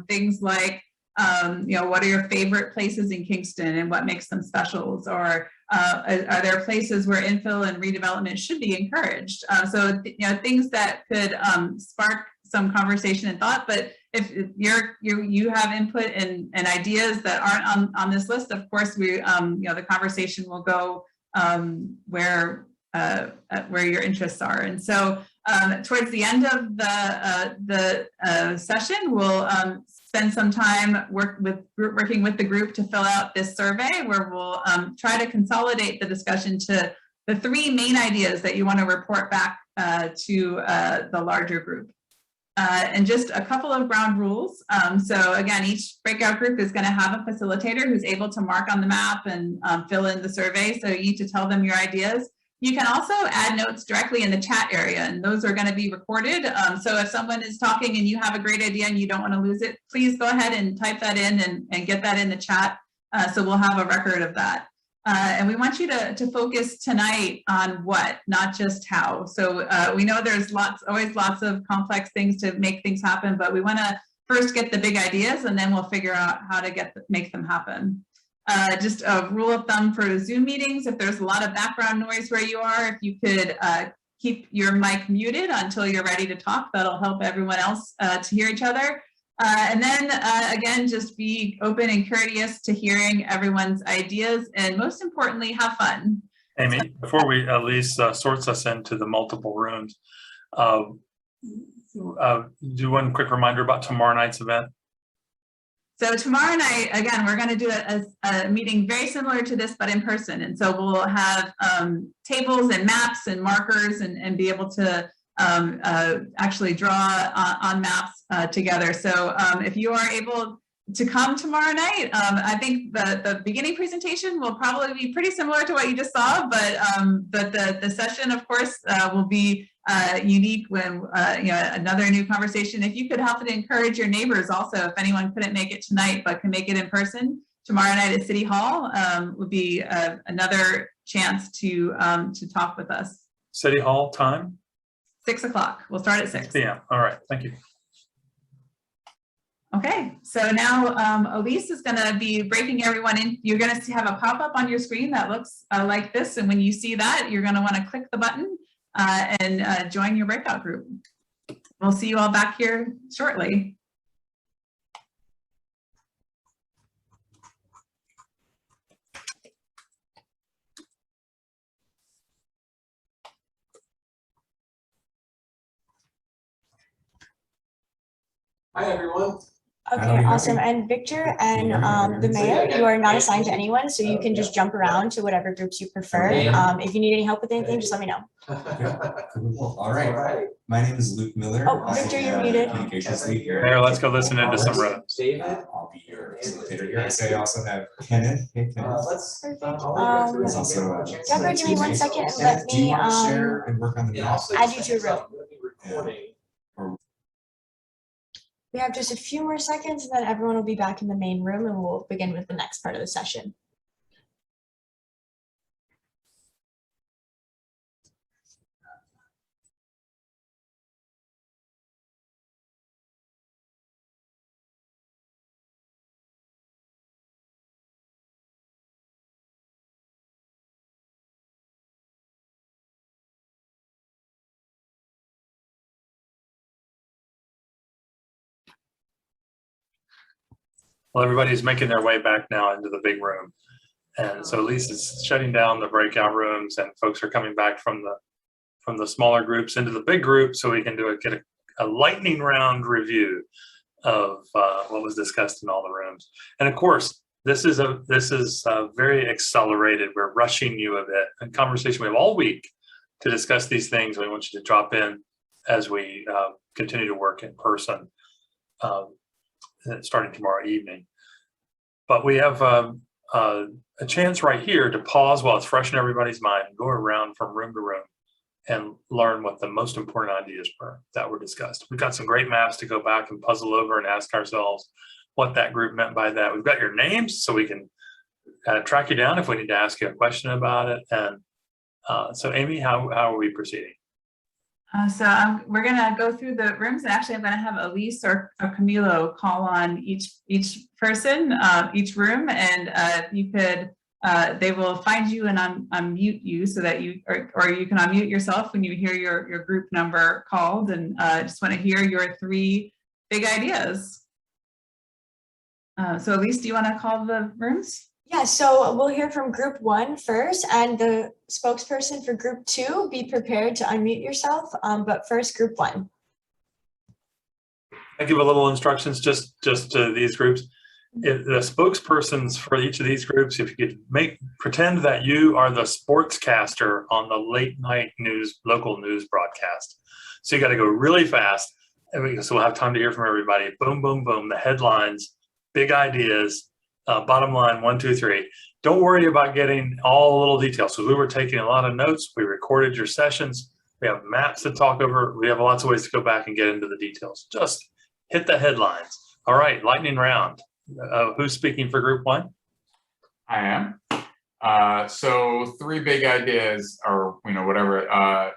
Things like what are your favorite places in Kingston and what makes them specials? Or are there places where infill and redevelopment should be encouraged? So things that could spark some conversation and thought. But if you have input and ideas that aren't on this list, of course we the conversation will go where your interests are. And so towards the end of the session, we'll spend some time working with the group to fill out this survey, where we'll try to consolidate the discussion to the 3 main ideas that you want to report back to the larger group. And just a couple of ground rules. So again, each breakout group is going to have a facilitator who's able to mark on the map and fill in the survey. So you need to tell them your ideas. You can also add notes directly in the chat area, and those are going to be recorded. So if someone is talking and you have a great idea and you don't want to lose it, please go ahead and type that in and get that in the chat. So we'll have a record of that. And we want you to focus tonight on what, not just how. So we know there's always lots of complex things to make things happen, but we want to first get the big ideas, and then we'll figure out how to make them happen. Just a rule of thumb for Zoom meetings, if there's a lot of background noise where you are, if you could keep your mic muted until you're ready to talk, that'll help everyone else to hear each other. And then again, just be open and courteous to hearing everyone's ideas, and most importantly, have fun. Amy, before we Elise sorts us into the multiple rooms, do one quick reminder about tomorrow night's event. So tomorrow night, again, we're going to do a meeting very similar to this, but in person. And so we'll have tables and maps and markers and be able to actually draw on maps together. So if you are able to come tomorrow night, I think the beginning presentation will probably be pretty similar to what you just saw, but the session, of course, will be unique when another new conversation. If you could help to encourage your neighbors also, if anyone couldn't make it tonight but can make it in person, tomorrow night at City Hall would be another chance to talk with us. City Hall time? 6 o'clock. We'll start at 6 p.m. All right, thank you. Okay, so now Elise is going to be breaking everyone in. You're going to have a pop-up on your screen that looks like this, and when you see that, you're going to want to click the button and join your breakout group. We'll see you all back here shortly. Hi, everyone. Okay, awesome. And Victor and the mayor, you are not assigned to anyone, so you can just jump around to whatever groups you prefer. If you need any help with anything, just let me know. Cool. All right. My name is Luke Miller. Oh, Victor, you're muted. Communications lead here. Mayor, let's go listen into some rooms. David, I'll be your facilitator here. So I also have Kenan. Hey, Kenan. Perfect. There's also Deborah, give me 1 second and let do you me want to share and work on the map? add you to a room. We have just a few more seconds, and then everyone will be back in the main room, and we'll begin with the next part of the session. Well, everybody's making their way back now into the big room. And so Lisa's shutting down the breakout rooms, and folks are coming back from the smaller groups into the big group, so we can get a lightning round review of what was discussed in all the rooms. And of course, this is very accelerated. We're rushing you a bit. In conversation we have all week to discuss these things. We want you to drop in as we continue to work in person. Starting tomorrow evening. But we have a chance right here to pause while it's fresh in everybody's mind and go around from room to room and learn what the most important ideas were that were discussed. We've got some great maps to go back and puzzle over and ask ourselves what that group meant by that. We've got your names so we can track you down if we need to ask you a question about it. And so Amy, how are we proceeding? We're going to go through the rooms, and actually I'm going to have Elise or Camilo call on each person, each room, and you could, they will find you and unmute you so that you, or you can unmute yourself when you hear your group number called, and just want to hear your 3 big ideas. So Elise, do you want to call the rooms? Yeah, so we'll hear from group 1 first, and the spokesperson for group 2, be prepared to unmute yourself, but first group 1. I give a little instructions just to these groups. If the spokespersons for each of these groups, if you could pretend that you are the sportscaster on the late night local news broadcast. So you got to go really fast, so we'll have time to hear from everybody. Boom, boom, boom, the headlines, big ideas. bottom line, 1, 2, 3. Don't worry about getting all the little details. So we were taking a lot of notes. We recorded your sessions. We have maps to talk over. We have lots of ways to go back and get into the details. Just hit the headlines. All right, lightning round. Who's speaking for group 1? I am. So 3 big ideas, or whatever.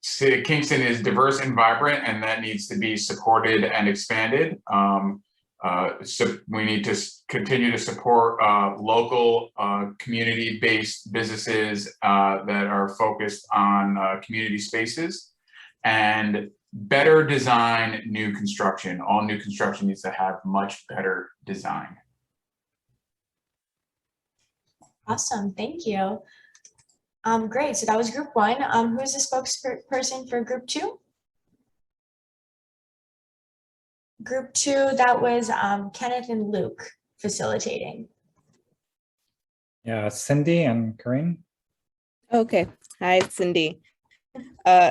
Kingston is diverse and vibrant, and that needs to be supported and expanded. So we need to continue to support local community-based businesses that are focused on community spaces, and better design new construction. All new construction needs to have much better design. Awesome, thank you. Great, so that was group 1. Who's the spokesperson for group 2? Group 2, that was Kenneth and Luke facilitating. Yeah, Cindy and Corinne. Okay, hi, Cindy.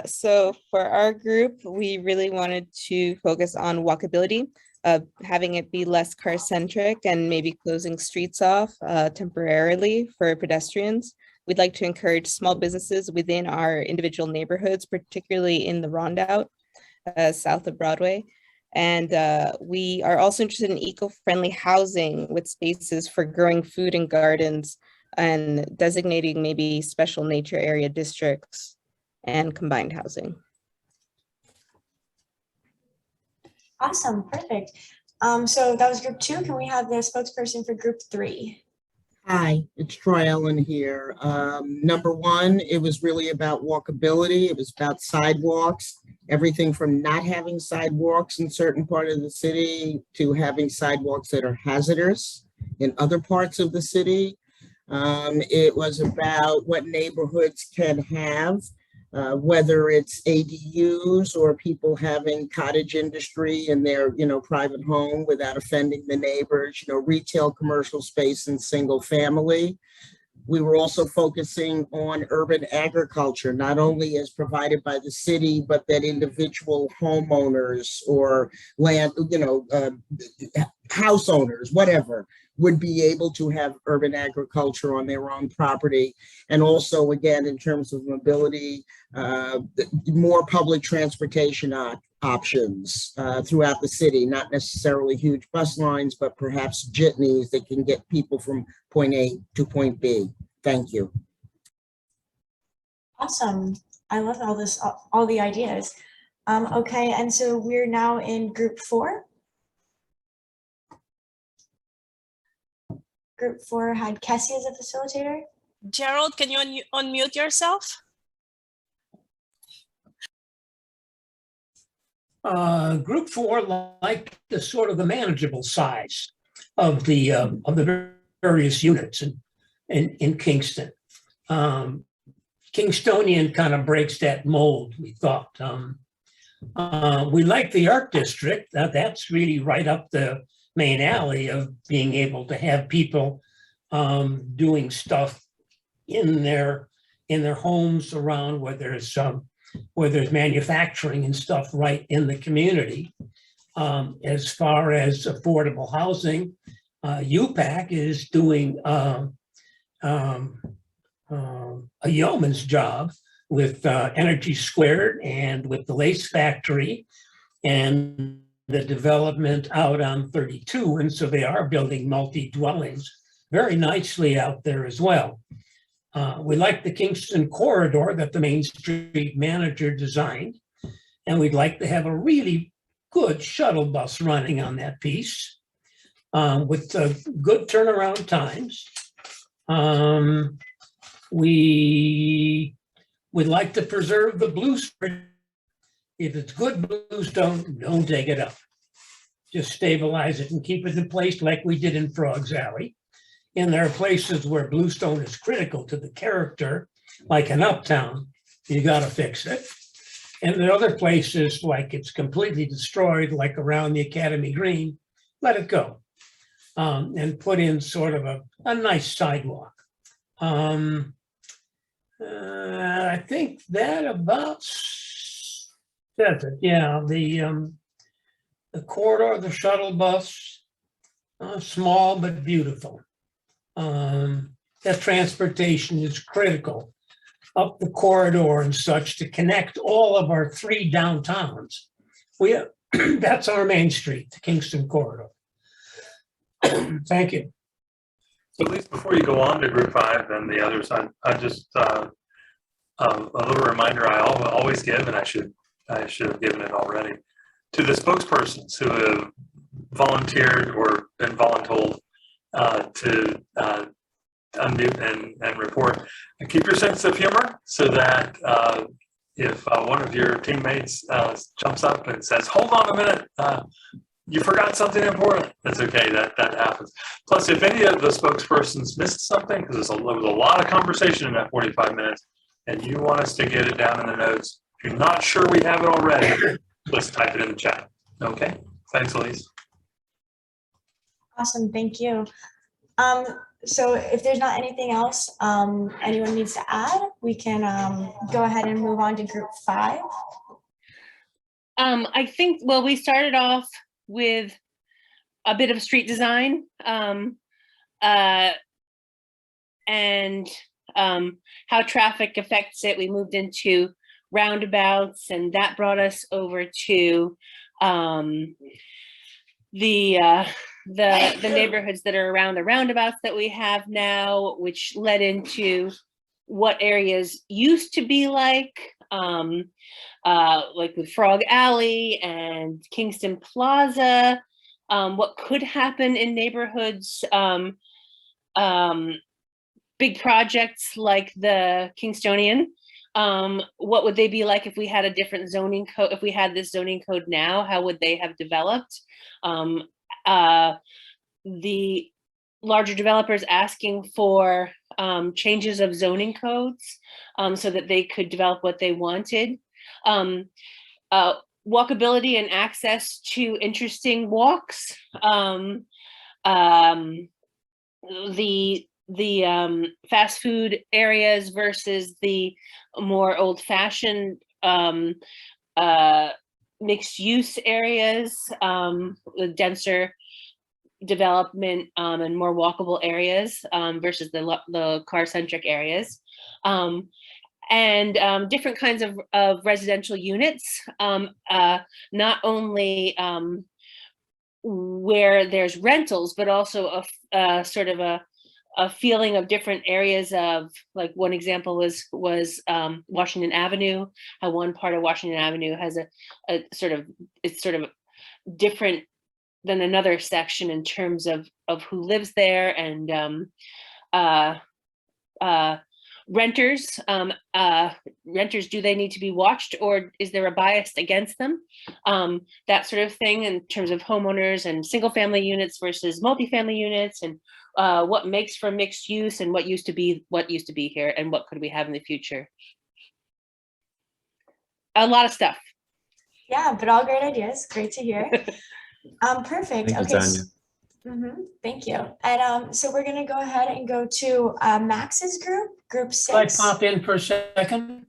So for our group, we really wanted to focus on walkability, having it be less car-centric and maybe closing streets off temporarily for pedestrians. We'd like to encourage small businesses within our individual neighborhoods, particularly in the Rondout, south of Broadway. And we are also interested in eco-friendly housing with spaces for growing food and gardens and designating maybe special nature area districts and combined housing. Awesome, perfect. So that was group 2. Can we have the spokesperson for group 3? Hi, it's Troy Ellen here. Number 1, it was really about walkability. It was about sidewalks, everything from not having sidewalks in certain part of the city to having sidewalks that are hazardous in other parts of the city. It was about what neighborhoods can have, whether it's ADUs or people having cottage industry in their, private home without offending the neighbors, retail, commercial space, and single family. We were also focusing on urban agriculture, not only as provided by the city, but that individual homeowners or land, house owners, whatever, would be able to have urban agriculture on their own property. And also, again, in terms of mobility, more public transportation options throughout the city, not necessarily huge bus lines, but perhaps jitneys that can get people from point A to point B. Thank you. Awesome. I love all the ideas. Okay, and so we're now in group 4. Group 4 had Kessie as a facilitator. Gerald, can you unmute yourself? Group 4 liked the sort of the manageable size of the various units in Kingston. Kingstonian kind of breaks that mold, we thought. We like the art district. That's really right up the main alley of being able to have people doing stuff in their homes around where there's manufacturing and stuff right in the community. As far as affordable housing, UPAC is doing a yeoman's job with Energy Squared and with the Lace Factory and the development out on 32. And so they are building multi-dwellings very nicely out there as well. We like the Kingston corridor that the Main Street manager designed, and we'd like to have a really good shuttle bus running on that piece with good turnaround times. We would like to preserve the bluestone. If it's good bluestone, don't take it up. Just stabilize it and keep it in place like we did in Frogs Alley. And there are places where bluestone is critical to the character, like in Uptown, you got to fix it. And in other places, like it's completely destroyed, like around the Academy Green, let it go. And put in sort of a nice sidewalk. I think that about says it. Yeah, the corridor, the shuttle bus, small but beautiful. That transportation is critical up the corridor and such to connect all of our 3 downtowns. That's our main street, the Kingston corridor. Thank you. So at least before you go on to group 5 and the others, I just a little reminder I always give, and I should have given it already, to the spokespersons who have volunteered or been voluntold to unmute and report. And keep your sense of humor so that if one of your teammates jumps up and says, "Hold on a minute, you forgot something important," that's okay. That happens. Plus, if any of the spokespersons missed something, because there was a lot of conversation in that 45 minutes, and you want us to get it down in the notes, if you're not sure we have it already, let's type it in the chat. Okay. Thanks, Elise. Awesome, thank you. So if there's not anything else anyone needs to add, we can go ahead and move on to group 5. I think, well, we started off with a bit of street design and how traffic affects it. We moved into roundabouts, and that brought us over to the neighborhoods that are around the roundabouts that we have now, which led into what areas used to be like with Frog Alley and Kingston Plaza, what could happen in neighborhoods, big projects like the Kingstonian. What would they be like if we had a different zoning code? If we had this zoning code now, how would they have developed? The larger developers asking for changes of zoning codes so that they could develop what they wanted. Walkability and access to interesting walks. The fast food areas versus the more old-fashioned mixed use areas, with denser development and more walkable areas versus the car-centric areas. And different kinds of residential units, not only where there's rentals, but also a sort of a feeling of different areas of, like, one example was Washington Avenue, how one part of Washington Avenue has it's sort of different than another section in terms of who lives there, and renters, do they need to be watched, or is there a bias against them? That sort of thing in terms of homeowners and single family units versus multifamily units, and what makes for mixed use, and what used to be here, and what could we have in the future. A lot of stuff. Yeah, but all great ideas. Great to hear. Perfect. Thank you, Okay. Tanya. Thank you. And so we're going to go ahead and go to Max's group, group 6. Could I pop in for a second?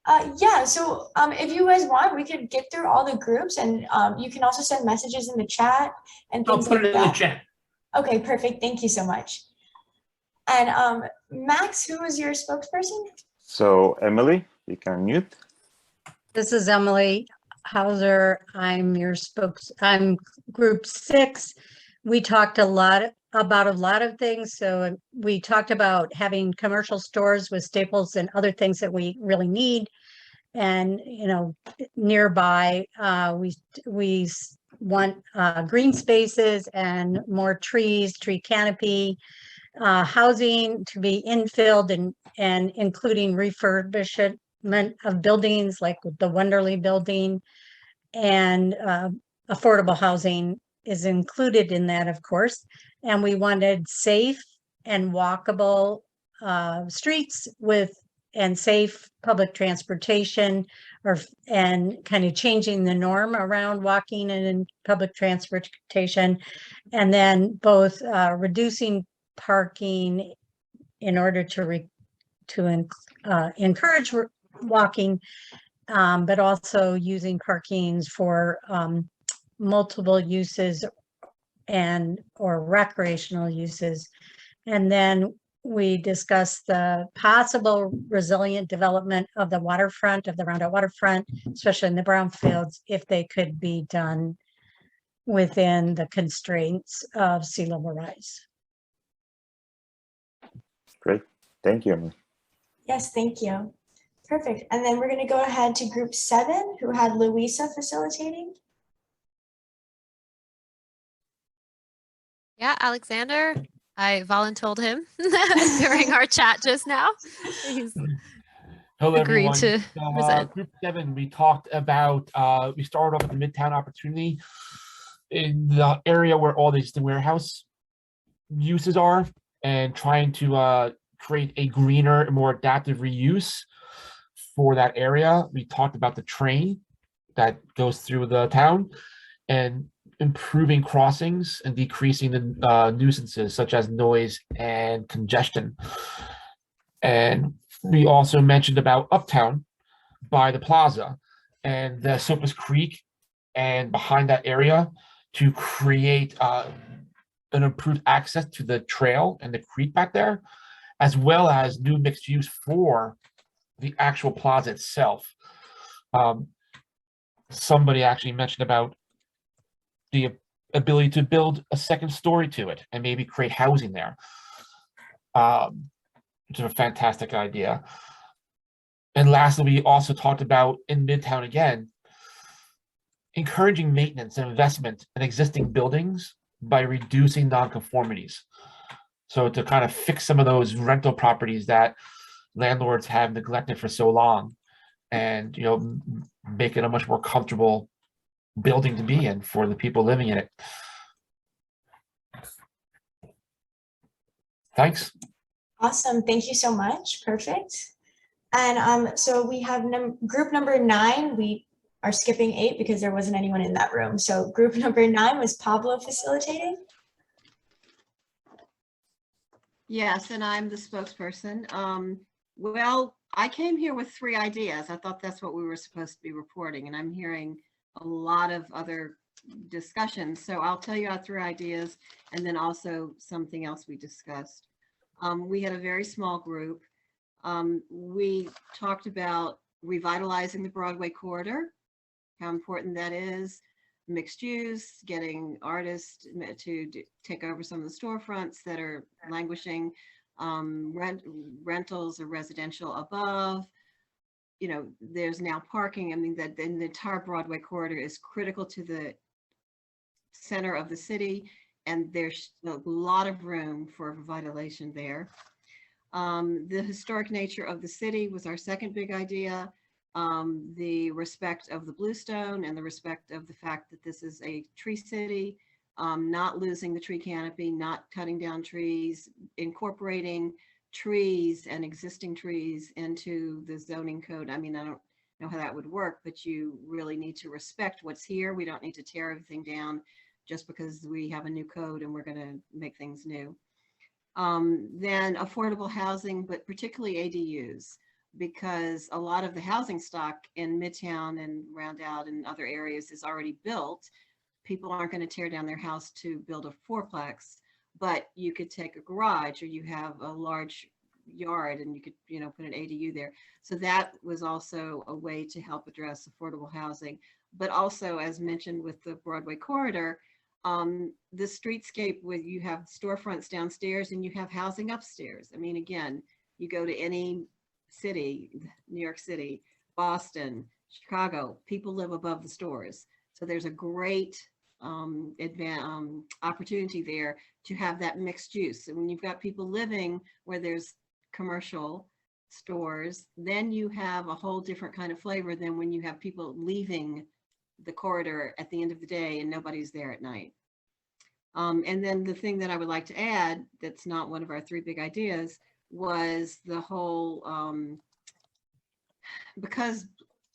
Yeah, so if you guys want, we could get through all the groups, and you can also send messages in the chat and I'll things put like it in the that. chat. Okay, perfect. Thank you so much. And Max, who was your spokesperson? So Emily, you can mute. This is Emily Hauser. I'm group 6. We talked about a lot of things. So we talked about having commercial stores with staples and other things that we really need. And, nearby, we want green spaces and more trees, tree canopy, housing to be infilled and including refurbishment of buildings like the Wonderly building, and affordable housing is included in that, of course. And we wanted safe and walkable streets and safe public transportation, and kind of changing the norm around walking and in public transportation, and then both reducing parking in order to encourage walking, but also using parkings for multiple uses and or recreational uses. And then we discussed the possible resilient development of the waterfront, of the Roundout waterfront, especially in the brownfields, if they could be done within the constraints of sea level rise. Great. Thank you, Emily. Yes, thank you. Perfect. And then we're going to go ahead to group 7, who had Louisa facilitating. Yeah, Alexander, I voluntold him during our chat just now. He's Hello, agreed everyone. to So, present. group 7, we talked about, we started off with the Midtown opportunity in the area where all these warehouse uses are, and trying to create a greener and more adaptive reuse for that area. We talked about the train that goes through the town and improving crossings and decreasing the nuisances such as noise and congestion. And we also mentioned about Uptown by the plaza and the Sopas Creek and behind that area to create an improved access to the trail and the creek back there, as well as new mixed use for the actual plaza itself. Somebody actually mentioned about the ability to build a second story to it and maybe create housing there, which is a fantastic idea. And lastly, we also talked about in Midtown again, encouraging maintenance and investment in existing buildings by reducing nonconformities. So to kind of fix some of those rental properties that landlords have neglected for so long, and make it a much more comfortable building to be in for the people living in it. Thanks. Awesome. Thank you so much. Perfect. And so we have group number 9. We are skipping 8 because there wasn't anyone in that room. So group number 9 was Pablo facilitating. Yes, and I'm the spokesperson. Well, I came here with 3 ideas. I thought that's what we were supposed to be reporting, and I'm hearing a lot of other discussions. So I'll tell you our 3 ideas and then also something else we discussed. We had a very small group. We talked about revitalizing the Broadway corridor, how important that is, mixed use, getting artists to take over some of the storefronts that are languishing, rentals or residential above. There's now parking. I mean, that the entire Broadway corridor is critical to the center of the city, and there's a lot of room for revitalization there. The historic nature of the city was our second big idea. The respect of the bluestone and the respect of the fact that this is a tree city, not losing the tree canopy, not cutting down trees, incorporating trees and existing trees into the zoning code. I mean, I don't know how that would work, but you really need to respect what's here. We don't need to tear everything down just because we have a new code and we're going to make things new. Then affordable housing, but particularly ADUs, because a lot of the housing stock in Midtown and Roundout and other areas is already built. People aren't going to tear down their house to build a fourplex, but you could take a garage or you have a large yard and you could, put an ADU there. So that was also a way to help address affordable housing. But also, as mentioned with the Broadway corridor, the streetscape where you have storefronts downstairs and you have housing upstairs. I mean, again, you go to any city, New York City, Boston, Chicago, people live above the stores. So there's a great opportunity there to have that mixed use. And when you've got people living where there's commercial stores, then you have a whole different kind of flavor than when you have people leaving the corridor at the end of the day and nobody's there at night. And then the thing that I would like to add, that's not one of our 3 big ideas, was the whole, because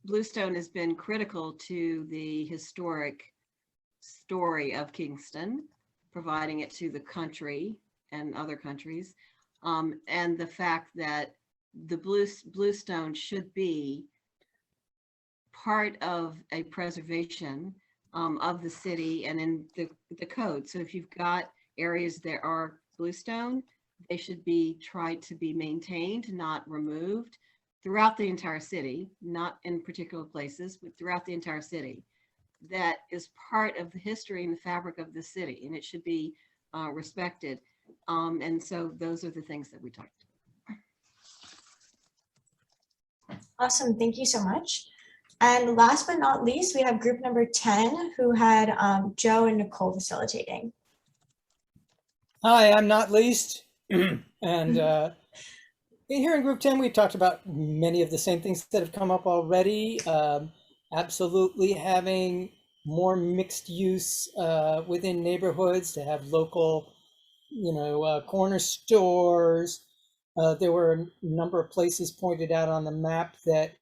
bluestone has been critical to the historic story of Kingston, providing it to the country and other countries, and the fact that the bluestone should be part of a preservation of the city and in the code. So if you've got areas that are bluestone, they should be tried to be maintained, not removed throughout the entire city, not in particular places, but throughout the entire city. That is part of the history and the fabric of the city, and it should be respected. And so those are the things that we talked about. Awesome, thank you so much. And last but not least, we have group number 10 who had Joe and Nicole facilitating. Hi, I'm not least. And here in group 10, we talked about many of the same things that have come up already. Absolutely having more mixed use within neighborhoods, to have local, corner stores. There were a number of places pointed out on the map that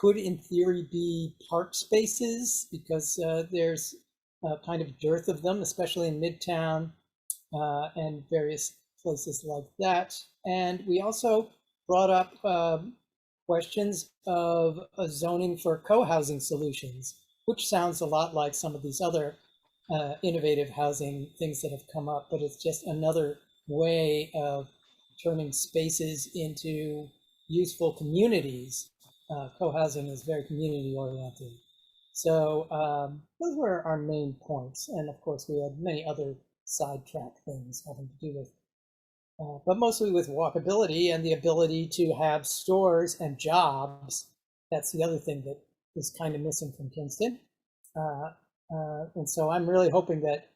could in theory be park spaces, because there's a kind of dearth of them, especially in Midtown and various places like that. And we also brought up questions of zoning for co-housing solutions, which sounds a lot like some of these other innovative housing things that have come up, but it's just another way of turning spaces into useful communities. Co-housing is very community oriented. So those were our main points. And of course, we had many other sidetrack things having to do with, but mostly with walkability and the ability to have stores and jobs. That's the other thing that is kind of missing from Kingston. And so I'm really hoping that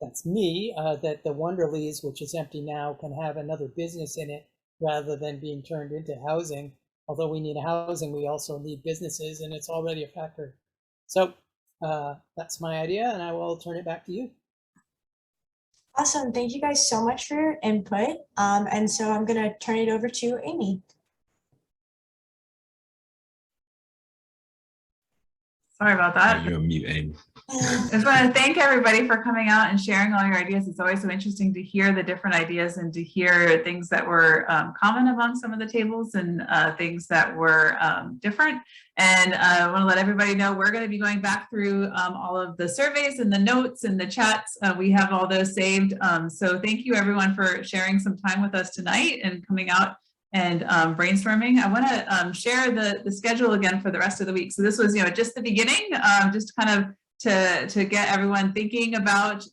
that's me, that the Wonderleys, which is empty now, can have another business in it rather than being turned into housing. Although we need housing, we also need businesses, and it's already a factor. So that's my idea, and I will turn it back to you. Awesome, thank you guys so much for your input. And so I'm gonna turn it over to Amy. Sorry about that. You're on mute, Amy. I just want to thank everybody for coming out and sharing all your ideas. It's always so interesting to hear the different ideas and to hear things that were common among some of the tables and things that were different. And I want to let everybody know we're going to be going back through all of the surveys and the notes and the chats. We have all those saved. So thank you everyone for sharing some time with us tonight and coming out and brainstorming. I want to share the schedule again for the rest of the week. So this was, just the beginning, just kind of to get everyone thinking about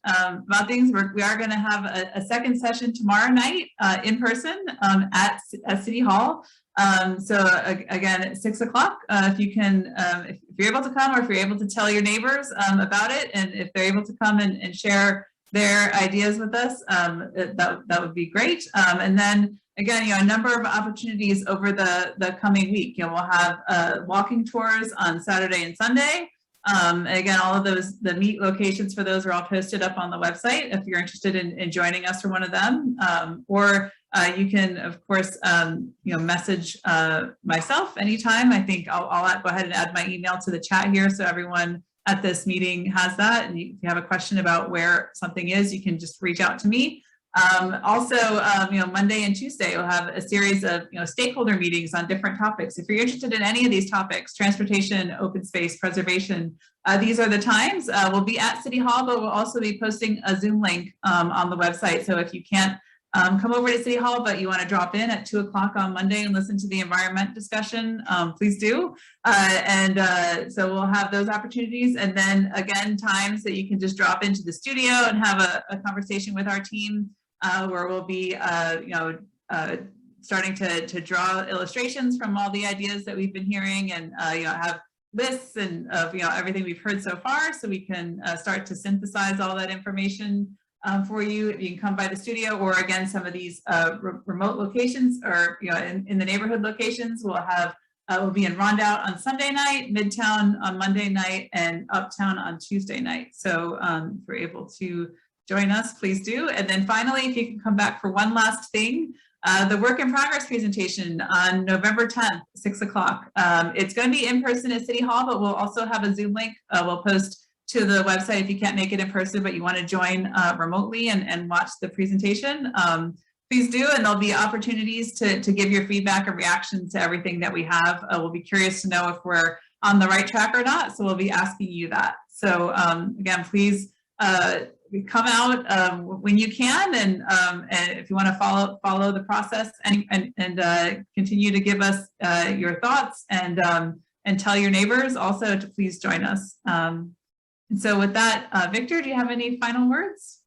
things. We are going to have a second session tomorrow night in person at City Hall. So again, at 6 o'clock, if you can, if you're able to come, or if you're able to tell your neighbors about it, and if they're able to come and share their ideas with us, that would be great. And then again, a number of opportunities over the coming week. We'll have walking tours on Saturday and Sunday. And again, all of the meet locations for those are all posted up on the website if you're interested in joining us for one of them. Or you can, of course, message myself anytime. I think I'll go ahead and add my email to the chat here so everyone at this meeting has that. And if you have a question about where something is, you can just reach out to me. Also, Monday and Tuesday, we'll have a series of, stakeholder meetings on different topics. If you're interested in any of these topics, transportation, open space, preservation, these are the times. We'll be at City Hall, but we'll also be posting a Zoom link on the website. So if you can't come over to City Hall, but you want to drop in at 2 o'clock on Monday and listen to the environment discussion, please do. So we'll have those opportunities. And then again, times that you can just drop into the studio and have a conversation with our team. Where we'll be, starting to draw illustrations from all the ideas that we've been hearing, and have lists and of everything we've heard so far, so we can start to synthesize all that information for you. You can come by the studio, or again, some of these remote locations, or in the neighborhood locations. We'll be in Rondout on Sunday night, Midtown on Monday night, and Uptown on Tuesday night. So if you're able to join us, please do. And then finally, if you can come back for one last thing, the work in progress presentation on November 10th, 6 o'clock. It's going to be in person at City Hall, but we'll also have a Zoom link. We'll post to the website if you can't make it in person, but you want to join remotely and watch the presentation. Please do, and there'll be opportunities to give your feedback and reaction to everything that we have. We'll be curious to know if we're on the right track or not, so we'll be asking you that. So again, please come out when you can, and if you want to follow the process and continue to give us your thoughts and tell your neighbors also to please join us. And so with that, Victor, do you have any final words?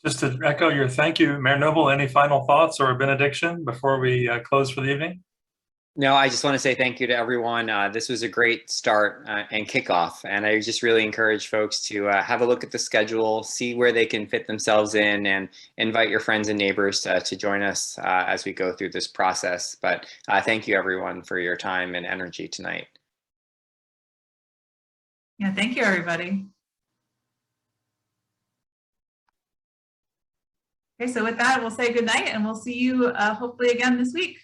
Just to echo your thank you, Mayor Noble, any final thoughts or a benediction before we close for the evening? No, I just want to say thank you to everyone. This was a great start and kickoff, and I just really encourage folks to have a look at the schedule, see where they can fit themselves in, and invite your friends and neighbors to join us as we go through this process. But thank you, everyone, for your time and energy tonight. Yeah, thank you, everybody. Okay, so with that, we'll say good night, and we'll see you hopefully again this week.